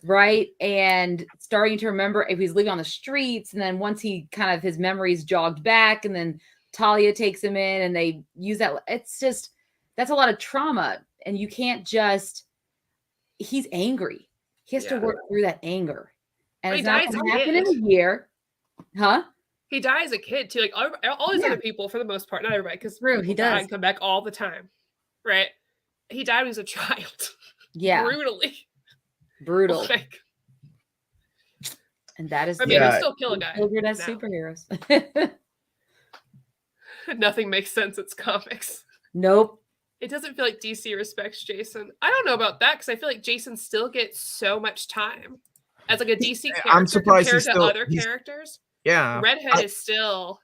Right. And starting to remember if he's living on the streets, and then once he kind of his memories jogged back, and then Talia takes him in and they use that. It's just, that's a lot of trauma. And you can't just, he's angry. He has to work through that anger. And it's not going to happen in a year. Huh? He died as a kid too. Like all these other people, for the most part, not everybody, because he does come back all the time. Right? He died when he was a child. Yeah. Brutal. Like, and that is, I mean, we still kill a guy. Children as superheroes. Nothing makes sense. It's comics. Nope. It doesn't feel like DC respects Jason. I don't know about that, because I feel like Jason still gets so much time as like a DC character. I'm surprised compared to other characters. Yeah. Red Hood is still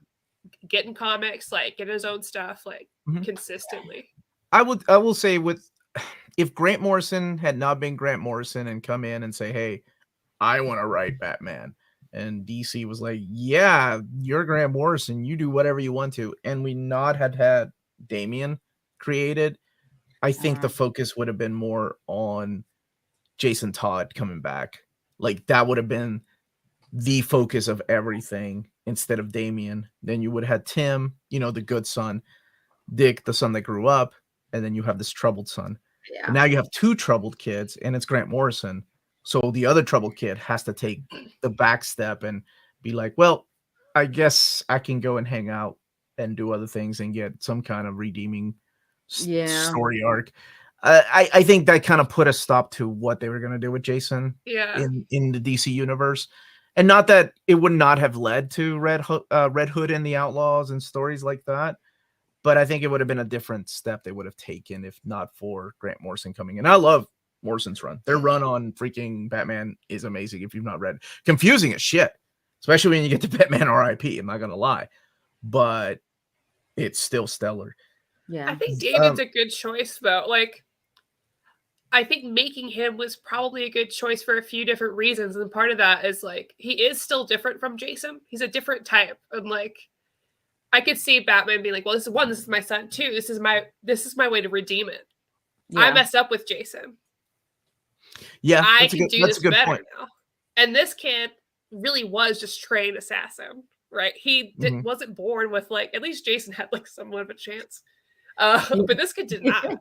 getting comics, like getting his own stuff, like consistently. I will say, if Grant Morrison had not been Grant Morrison and come in and say, hey, I want to write Batman, and DC was like, yeah, you're Grant Morrison, you do whatever you want to, and we not had Damian created, I think the focus would have been more on Jason Todd coming back. Like, that would have been the focus of everything instead of Damian. Then you would have had Tim, the good son, Dick, the son that grew up, and then you have this troubled son. Yeah. And now you have two troubled kids, and it's Grant Morrison. So the other troubled kid has to take the back step and be like, well, I guess I can go and hang out and do other things and get some kind of redeeming story arc. I think that kind of put a stop to what they were going to do with Jason in the DC universe. And not that it would not have led to Red Hood and the Outlaws and stories like that, but I think it would have been a different step they would have taken if not for Grant Morrison coming in. I love Morrison's run. Their run on freaking Batman is amazing if you've not read. Confusing as shit, especially when you get to Batman R.I.P. I'm not going to lie, but it's still stellar. Yeah, I think David's a good choice, though. Like, I think making him was probably a good choice for a few different reasons, and part of that is like he is still different from Jason. He's a different type, and like I could see Batman being like, "Well, this is my son. 2, this is my way to redeem it. Yeah. I messed up with Jason. Yeah, I can do this better now." And this kid really was just trained assassin, right? He wasn't born with like, at least Jason had like somewhat of a chance. But this kid did not.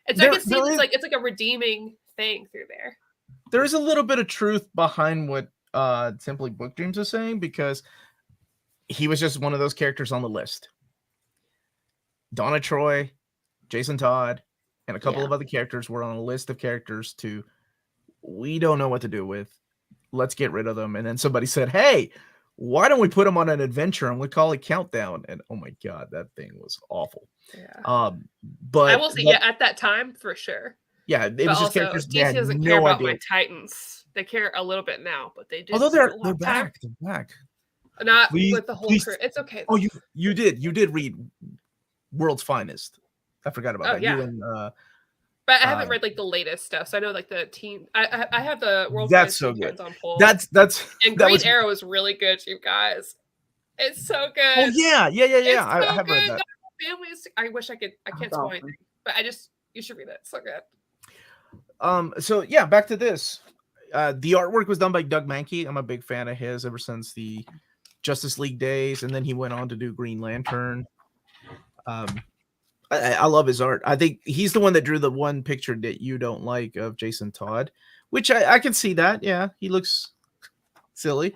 I can see it's like a redeeming thing through there. There is a little bit of truth behind what Simply Book Dreams is saying, because he was just one of those characters on the list. Donna Troy, Jason Todd, and a couple of other characters were on a list of characters we don't know what to do with. Let's get rid of them. And then somebody said, hey, why don't we put them on an adventure and we call it Countdown? And oh my God, that thing was awful. Yeah. But I will say, at that time, for sure. Yeah, it was just characters. DC doesn't care about my Titans. They care a little bit now, but they just. Although they're back. They're back. Not with the whole crew. It's okay. Oh, you did read World's Finest. I forgot about that. Yeah. You and, but I haven't read like the latest stuff, so I know like the team. I have the World's Finest so good. On pull. That's and Green Arrow is really good, you guys. It's so good. Oh yeah. So I have read that. Families. I wish I could. I can't spoil anything, but you should read it. It's so good. So yeah, back to this. The artwork was done by Doug Mahnke. I'm a big fan of his ever since the Justice League days, and then he went on to do Green Lantern. I love his art. I think he's the one that drew the one picture that you don't like of Jason Todd, which I can see that. Yeah, he looks silly.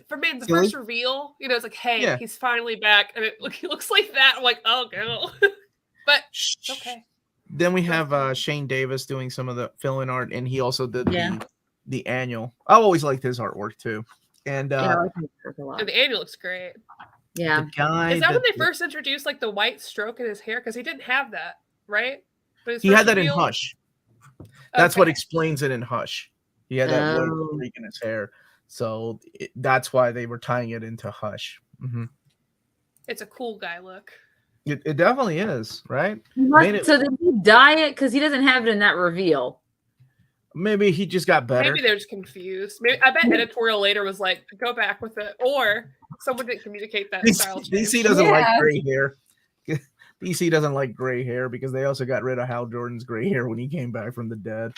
For me, the first reveal, it's like, hey, he's finally back, and he looks like that. I'm like, oh no, but okay. Then we have Shane Davis doing some of the fill-in art, and he also did the annual. I always liked his artwork too, and the annual looks great. Yeah, is that when they first introduced like the white stroke in his hair? Because he didn't have that, right? But he had that in Hush. That's what explains it in Hush. He had that white streak in his hair, so that's why they were tying it into Hush. Mm-hmm. It's a cool guy look. It definitely is, right? So did he dye it? Because he doesn't have it in that reveal. Maybe he just got better. Maybe they're just confused. I bet editorial later was like, go back with it. Or someone didn't communicate that style change. DC doesn't like gray hair. DC doesn't like gray hair because they also got rid of Hal Jordan's gray hair when he came back from the dead.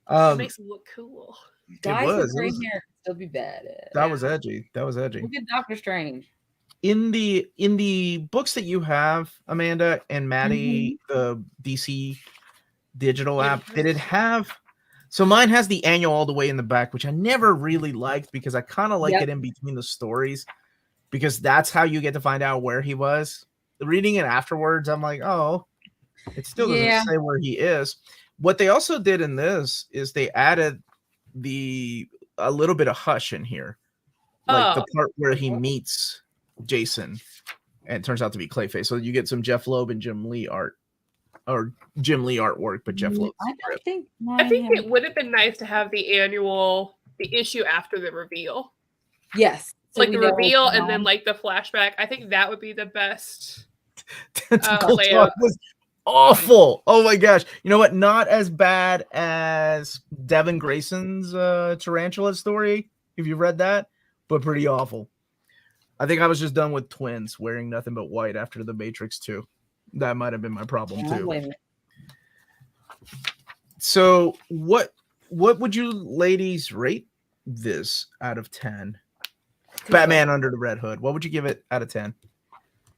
It makes him look cool. Guys with gray hair can still be bad. That was edgy. Look at Doctor Strange. In the books that you have, Amanda and Maddie, the DC digital app, did it have? So mine has the annual all the way in the back, which I never really liked because I kind of like it in between the stories, because that's how you get to find out where he was. Reading it afterwards, I'm like, oh, it still doesn't say where he is. What they also did in this is they added a little bit of Hush in here, like the part where he meets Jason, and it turns out to be Clayface. So you get some Jeff Loeb and Jim Lee art, or Jim Lee artwork, but Jeff Loeb. I think it would have been nice to have the issue after the reveal. Yes, so like the reveal and then like the flashback. I think that would be the best. Layout was awful. Oh my gosh! You know what? Not as bad as Devin Grayson's Tarantula story. If you've read that, but pretty awful. I think I was just done with twins wearing nothing but white after The Matrix 2. That might have been my problem too. So what would you ladies rate this out of 10? Batman Under the Red Hood. What would you give it out of 10?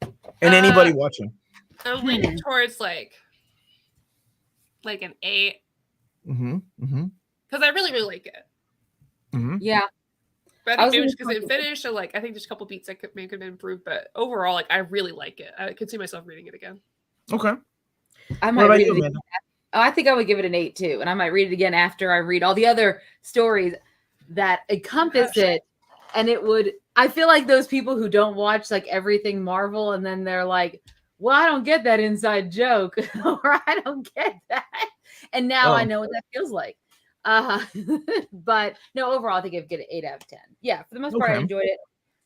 And anybody watching? I'm leaning towards like an 8. Because I really, really like it. Yeah. But I think maybe just because it finished, and I think there's a couple beats that could have been improved. But overall, I really like it. I could see myself reading it again. Okay. I might read it again. I think I would give it an 8 too, and I might read it again after I read all the other stories that encompass it. And it would. I feel like those people who don't watch like everything Marvel, and then they're like, "Well, I don't get that inside joke," or "I don't get that," and now I know what that feels like. But no, overall, I think I'd get an 8 out of 10. Yeah, for the most part, I enjoyed it.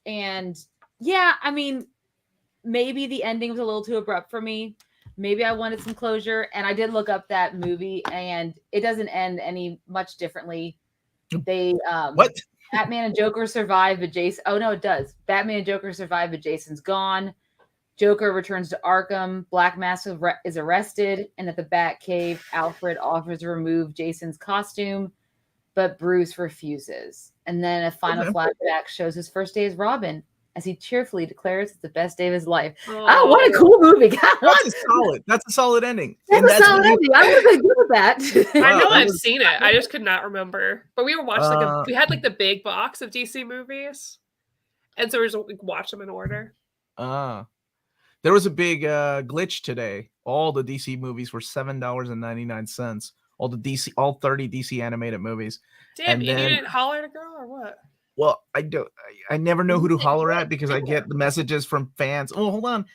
And yeah, I mean, maybe the ending was a little too abrupt for me. Maybe I wanted some closure. And I did look up that movie, and it doesn't end any much differently. They what? Batman and Joker survive, but Jason. Oh no, it does. Batman and Joker survive, but Jason's gone. Joker returns to Arkham. Black Mask is arrested, and at the Batcave, Alfred offers to remove Jason's costume, but Bruce refuses. And then a final flashback shows his first day as Robin, as he cheerfully declares it's the best day of his life. Oh, what a cool movie. That's a solid ending. That's a solid ending. I would have been good with that. I know I've seen it. I just could not remember. But we were watching we had like the big box of DC movies. And so we just watched them in order. There was a big glitch today. All the DC movies were $7.99. All 30 DC animated movies. Damn, you didn't holler at a girl or what? Well, I never know who to holler at because I get the messages from fans. Oh, hold on.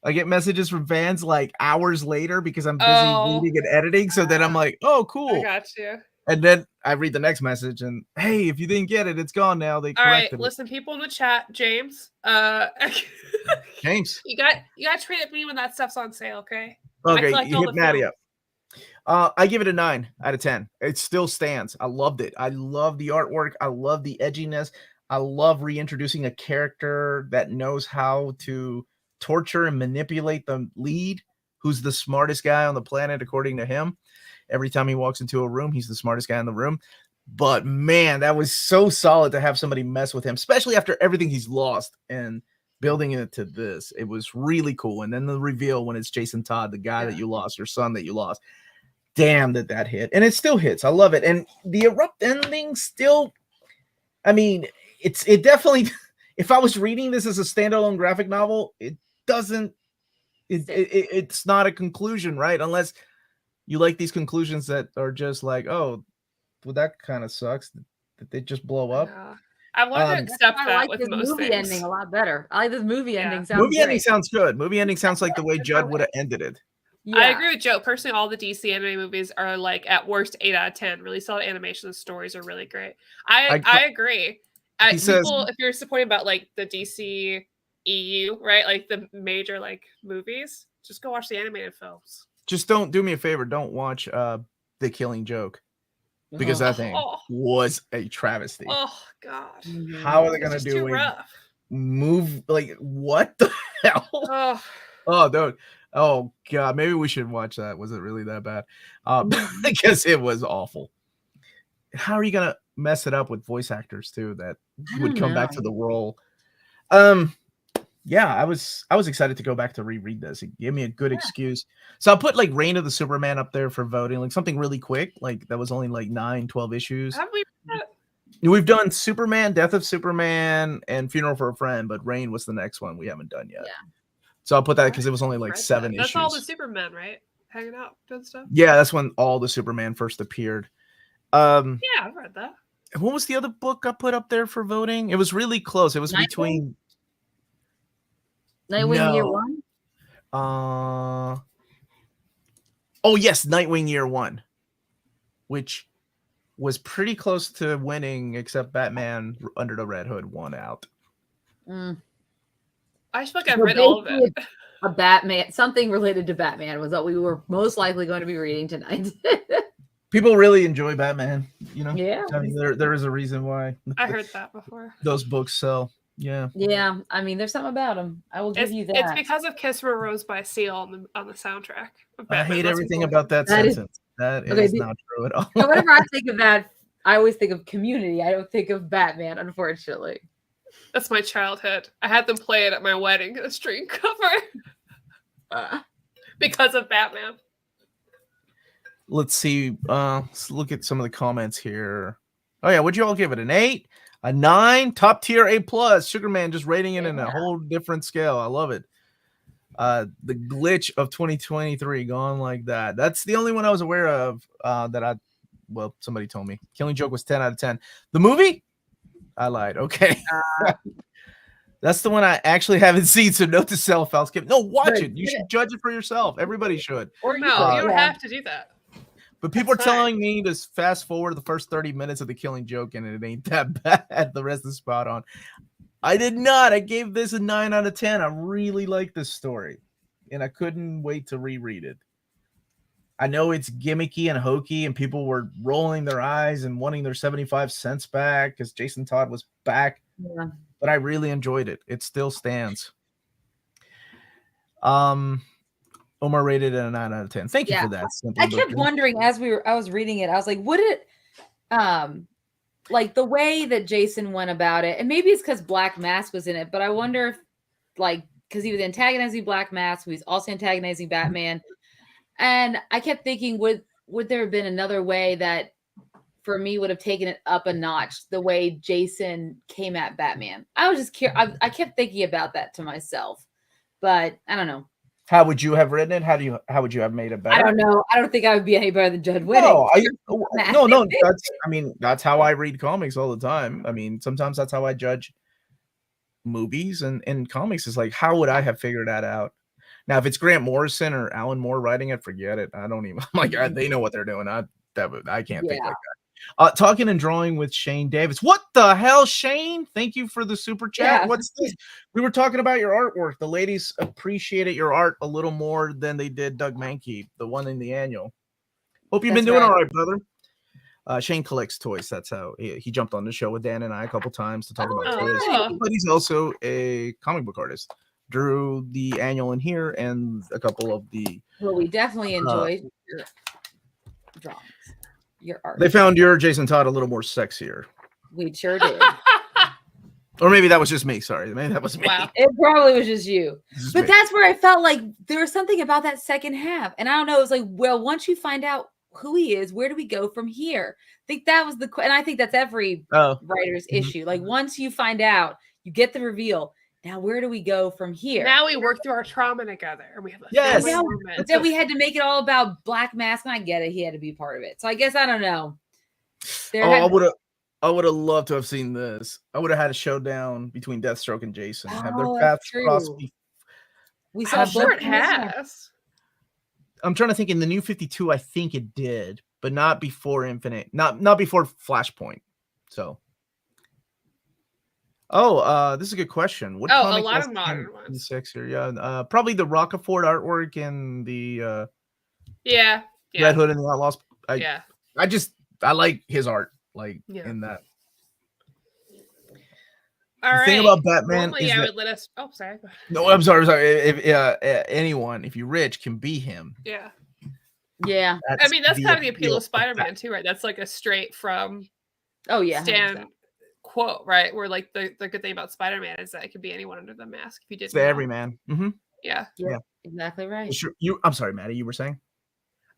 I get messages from fans like hours later because I'm busy reading and editing. So then I'm like, oh, cool. I got you. And then I read the next message and, hey, if you didn't get it, it's gone now. They corrected it. Listen, people in the chat, James. James. You got to treat me when that stuff's on sale, okay? Okay, you hit Maddie up. I give it a 9 out of 10. It still stands. I loved it. I love the artwork. I love the edginess. I love reintroducing a character that knows how to torture and manipulate the lead, who's the smartest guy on the planet, according to him. Every time he walks into a room, he's the smartest guy in the room. But man, that was so solid to have somebody mess with him, especially after everything he's lost and building it to this. It was really cool. And then the reveal when it's Jason Todd, the guy that you lost, your son that you lost. Damn, that hit. And it still hits. I love it. And the Erupt ending still, I mean, it definitely, if I was reading this as a standalone graphic novel, it doesn't, it's not a conclusion, right? Unless you like these conclusions that are just like, oh, well, that kind of sucks. Did they just blow up? Yeah. I've learned to accept that with most movie things. ending a lot better. I like this movie ending. Ending sounds good. Movie ending sounds like the way Judd would have ended it. Yeah. I agree with Joe. Personally, all the DC anime movies are like at worst 8 out of 10. Really solid animation. The stories are really great. I agree. People, if you're supporting about like the DC EU, right? Like the major like movies, just go watch the animated films. Just don't do me a favor. Don't watch The Killing Joke. Because that thing was a travesty. Oh God! How are they gonna do it? Move like what the hell? Oh, dude. Oh God! Maybe we should watch that. Was it really that bad? Because it was awful. How are you gonna mess it up with voice actors too that would come back to the role? Yeah, I was excited to go back to reread this. It gave me a good excuse. So I'll put like Reign of the Superman up there for voting, like something really quick, like that was only like 9-12 issues. Have we? We've done Superman, Death of Superman, and Funeral for a Friend, but Reign was the next one we haven't done yet. Yeah. So I'll put that because it was only like 7 issues. That's all the Superman, right? Hanging out, doing stuff. Yeah, that's when all the Superman first appeared. Yeah, I've read that. What was the other book I put up there for voting? It was really close. It was between Nightwing Year One. Oh yes, Nightwing Year One, which was pretty close to winning, except Batman Under the Red Hood won out. I just feel like I've read all of it. A Batman, something related to Batman was what we were most likely going to be reading tonight. People really enjoy Batman, you know. Yeah, I mean, there is a reason why. I heard that before. Those books sell. Yeah. Yeah. I mean, there's something about them. I will give you that. It's because of Kiss from a Rose by Seal on the soundtrack. I hate everything about that sentence. That is not true at all. Whenever I think of that, I always think of Community. I don't think of Batman, unfortunately. That's my childhood. I had them play it at my wedding, a string cover. Because of Batman. Let's see. Let's look at some of the comments here. Oh yeah, would you all give it? An 8? A 9, top tier A+. Sugarman just rating it in a whole different scale. I love it. The glitch of 2023 gone like that. That's the only one I was aware of somebody told me. Killing Joke was 10 out of 10. The movie? I lied. Okay. That's the one I actually haven't seen, so note to self, I'll skip. No, watch it. You should judge it for yourself. Everybody should. Or no, you don't have to do that. But people are telling me to fast forward the first 30 minutes of The Killing Joke, and it ain't that bad. The rest is spot on. I did not. I gave this a 9 out of 10. I really like this story, and I couldn't wait to reread it. I know it's gimmicky and hokey, and people were rolling their eyes and wanting their 75 cents back because Jason Todd was back. Yeah. But I really enjoyed it. It still stands. Omar rated it a 9 out of 10. Thank you for that. I kept wondering as I was reading it, I was like, would it like the way that Jason went about it, and maybe it's because Black Mask was in it, but I wonder if, like, because he was antagonizing Black Mask, he was also antagonizing Batman, and I kept thinking, would there have been another way that, for me, would have taken it up a notch, the way Jason came at Batman? I was just curious. I kept thinking about that to myself, but I don't know. How would you have written it? How would you have made it better? I don't know. I don't think I would be any better than Judd Winick. No. That's how I read comics all the time. I mean, sometimes that's how I judge movies and comics. Is like, how would I have figured that out? Now, if it's Grant Morrison or Alan Moore writing it, forget it. I don't even. My God, they know what they're doing. I can't think like that. Talking and drawing with Shane Davis. What the hell, Shane? Thank you for the super chat. What's this? We were talking about your artwork. The ladies appreciated your art a little more than they did Doug Mahnke, the one in the annual. Hope you've been doing all right, brother. Shane collects toys. That's how he jumped on the show with Dan and I a couple times to talk about toys. But he's also a comic book artist. Drew the annual in here and a couple of the. Well, we definitely enjoyed your drawings. Your art. They found your Jason Todd a little more sexier. We sure did. Or maybe that was just me. Sorry. Maybe that was me. Wow. It probably was just you. But that's where I felt like there was something about that second half. And I don't know. It was like, well, once you find out who he is, where do we go from here? I think that was and I think that's every writer's issue. Like, once you find out, you get the reveal. Now, where do we go from here? Now we work through our trauma together. And we have but then we had to make it all about Black Mask, and I get it. He had to be part of it. So I guess I don't know. I would have loved to have seen this. I would have had a showdown between Deathstroke and Jason. Have their paths crossed. We saw it has. I'm trying to think. In the New 52, I think it did, but not before Infinite. Not before Flashpoint. So. This is a good question. What a lot of modern ones. Sexier, probably the Rocafort artwork and the Red Hood and the Outlaws. I like his art, in that. All right. The thing about Batman is that, let us. Oh, sorry. No, I'm sorry. If anyone, if you're rich, can be him. Yeah. Yeah. I mean, that's kind of the appeal of Spider-Man too, right? That's like a straight from. Oh yeah. Stan 100%. Quote, right? Where like the good thing about Spider-Man is that it could be anyone under the mask if you did. It's everyman. Mm-hmm. Yeah, exactly right. Sure. I'm sorry, Maddie. You were saying?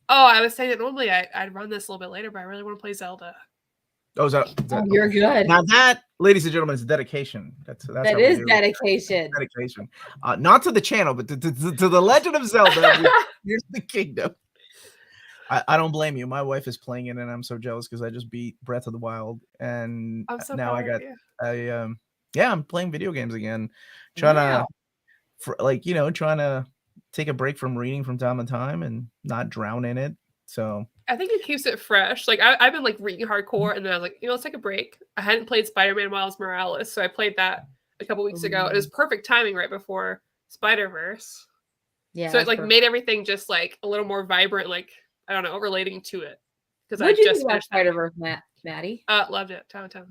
Oh, I was saying that normally I'd run this a little bit later, but I really want to play Zelda. Oh, is that you're good. Now that, ladies and gentlemen, is dedication. That's dedication. Dedication. Not to the channel, but to the Legend of Zelda. Here's the kingdom. I don't blame you. My wife is playing it, and I'm so jealous because I just beat Breath of the Wild, and now I'm playing video games again, trying to take a break from reading from time to time and not drown in it. So I think it keeps it fresh. Like I've been like reading hardcore, and then I was like, let's take a break. I hadn't played Spider-Man Miles Morales, so I played that a couple weeks ago. It was perfect timing right before Spider-Verse. Yeah. So it like made everything just like a little more vibrant, like. I don't know, relating to it. Because I just watched Spider-Verse, Maddie. Loved it. 10 out of 10.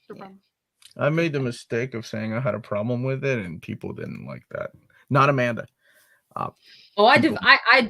No problem. I made the mistake of saying I had a problem with it, and people didn't like that. Not Amanda. I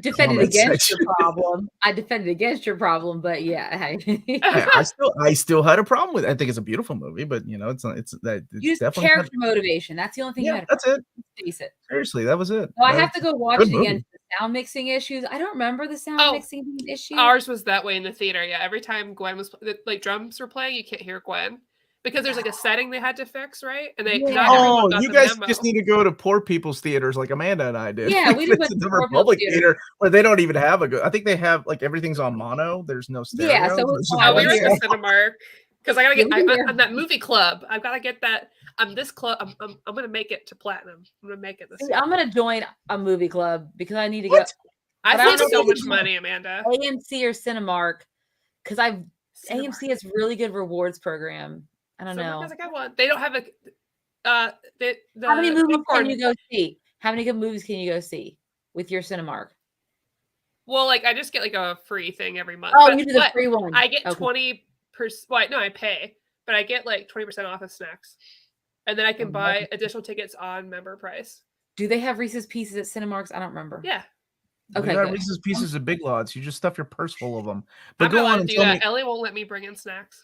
defended against your problem. I defended against your problem, but I still had a problem with it. I think it's a beautiful movie, but it's definitely character motivation. That's the only thing. That's it. Face it. Seriously, that was it. Well, I have to go watch it again. Sound mixing issues. I don't remember the sound mixing issue. Ours was that way in the theater. Yeah, every time Gwen was like drums were playing, you can't hear Gwen. Because there's like a setting they had to fix, right? And they you guys just need to go to poor people's theaters like Amanda and I did. Yeah, we did the Republic Theater where they don't even have I think they have like everything's on mono. There's no stereo. Yeah, so we were at the Cinemark because I gotta get. I'm that movie club. I've got to get that. I'm this club. I'm gonna make it to platinum. I'm gonna make it this. I'm gonna join a movie club because I need to go. I saved so much money, Amanda. AMC or Cinemark because AMC has really good rewards program. I don't know. I got one. They don't have how many movies can you go see? How many good movies can you go see with your Cinemark? Well, like I just get like a free thing every month. Oh, you do the free one. I get 20%. Well, no, I pay, but I get like 20% off of snacks, and then I can buy additional tickets on member price. Do they have Reese's Pieces at Cinemarks? I don't remember. Yeah. Okay. We got Reese's Pieces of Big Lots. You just stuff your purse full of them. But go on and do that. Ellie won't let me bring in snacks.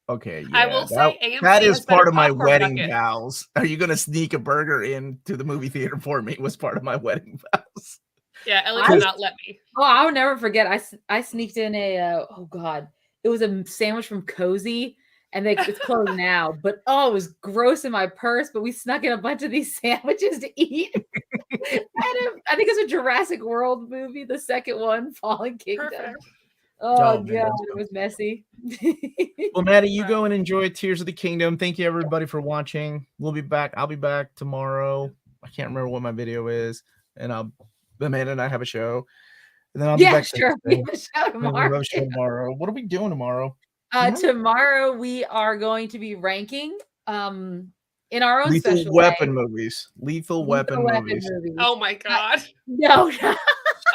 Okay, yeah. I will say AMC that is has better part of my popcorn wedding buckets. vows. Are you gonna sneak a burger into the movie theater for me? Was part of my wedding vows. Yeah, Ellie would not let me. Oh, I'll never forget. I sneaked in a oh god, it was a sandwich from Cozy, and it's closed now. But oh, it was gross in my purse. But we snuck in a bunch of these sandwiches to eat. I think it's a Jurassic World movie, the second one, Fallen Kingdom. Perfect. Oh man, god, it was messy. Well, Maddie, you go and enjoy Tears of the Kingdom. Thank you everybody for watching. We'll be back. I'll be back tomorrow. I can't remember what my video is, and Amanda and I have a show. And then I'll be back. Sure. We have a show tomorrow. What are we doing tomorrow? Tomorrow we are going to be ranking in our own Lethal special Weapon way. movies. Lethal Weapon movies. Oh my god. No.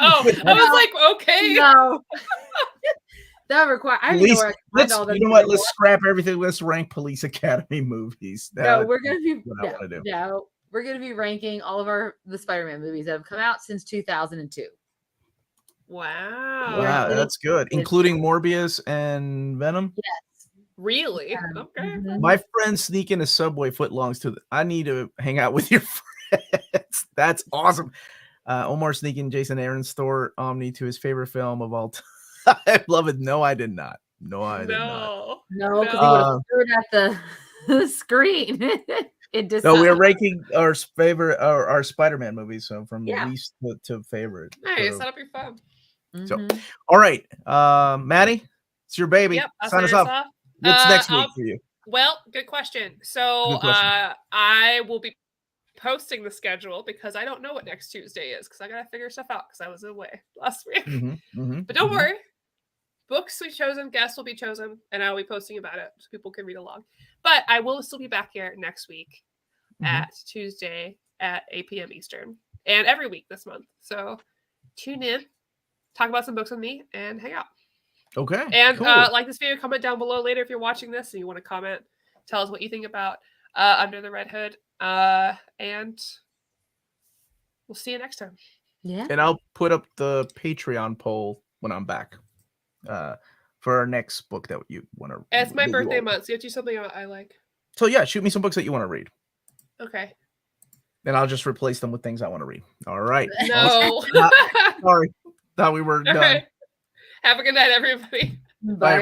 Oh, I was like, okay. No. That require. I don't know where I find all that. You know what? Let's scrap everything. Let's rank Police Academy movies. No, we're gonna be. No, we're gonna be ranking all of the Spider-Man movies that have come out since 2002. Wow, that's good, including Morbius and Venom. Yes, really? Okay. My friends sneak into Subway footlongs I need to hang out with your friends. That's awesome. Omar sneaking Jason Aaron's store Omni to his favorite film of all time. I love it. No, I did not. No, I did not. No, because he would have threw it at the screen. No, we're ranking our favorite, our Spider-Man movies, so from least to favorite. Nice, that'll be fun. So, all right, Maddie, it's your baby. Yep, sign us off. What's next week for you? Well, good question. So, I will be posting the schedule because I don't know what next Tuesday is because I gotta figure stuff out because I was away last week. But don't worry, books we've chosen, guests will be chosen, and I'll be posting about it so people can read along. But I will still be back here next week at Tuesday at 8 p.m. Eastern and every week this month. So tune in, talk about some books with me, and hang out. Okay. And like this video, comment down below later if you're watching this and you want to comment, tell us what you think about Under the Red Hood. And we'll see you next time. Yeah. And I'll put up the Patreon poll when I'm back for our next book that you want to. It's my birthday month, so you have to do something I like. So yeah, shoot me some books that you want to read. Okay. Then I'll just replace them with things I want to read. All right. No. Sorry. Thought we were done. Right. Have a good night, everybody. Bye.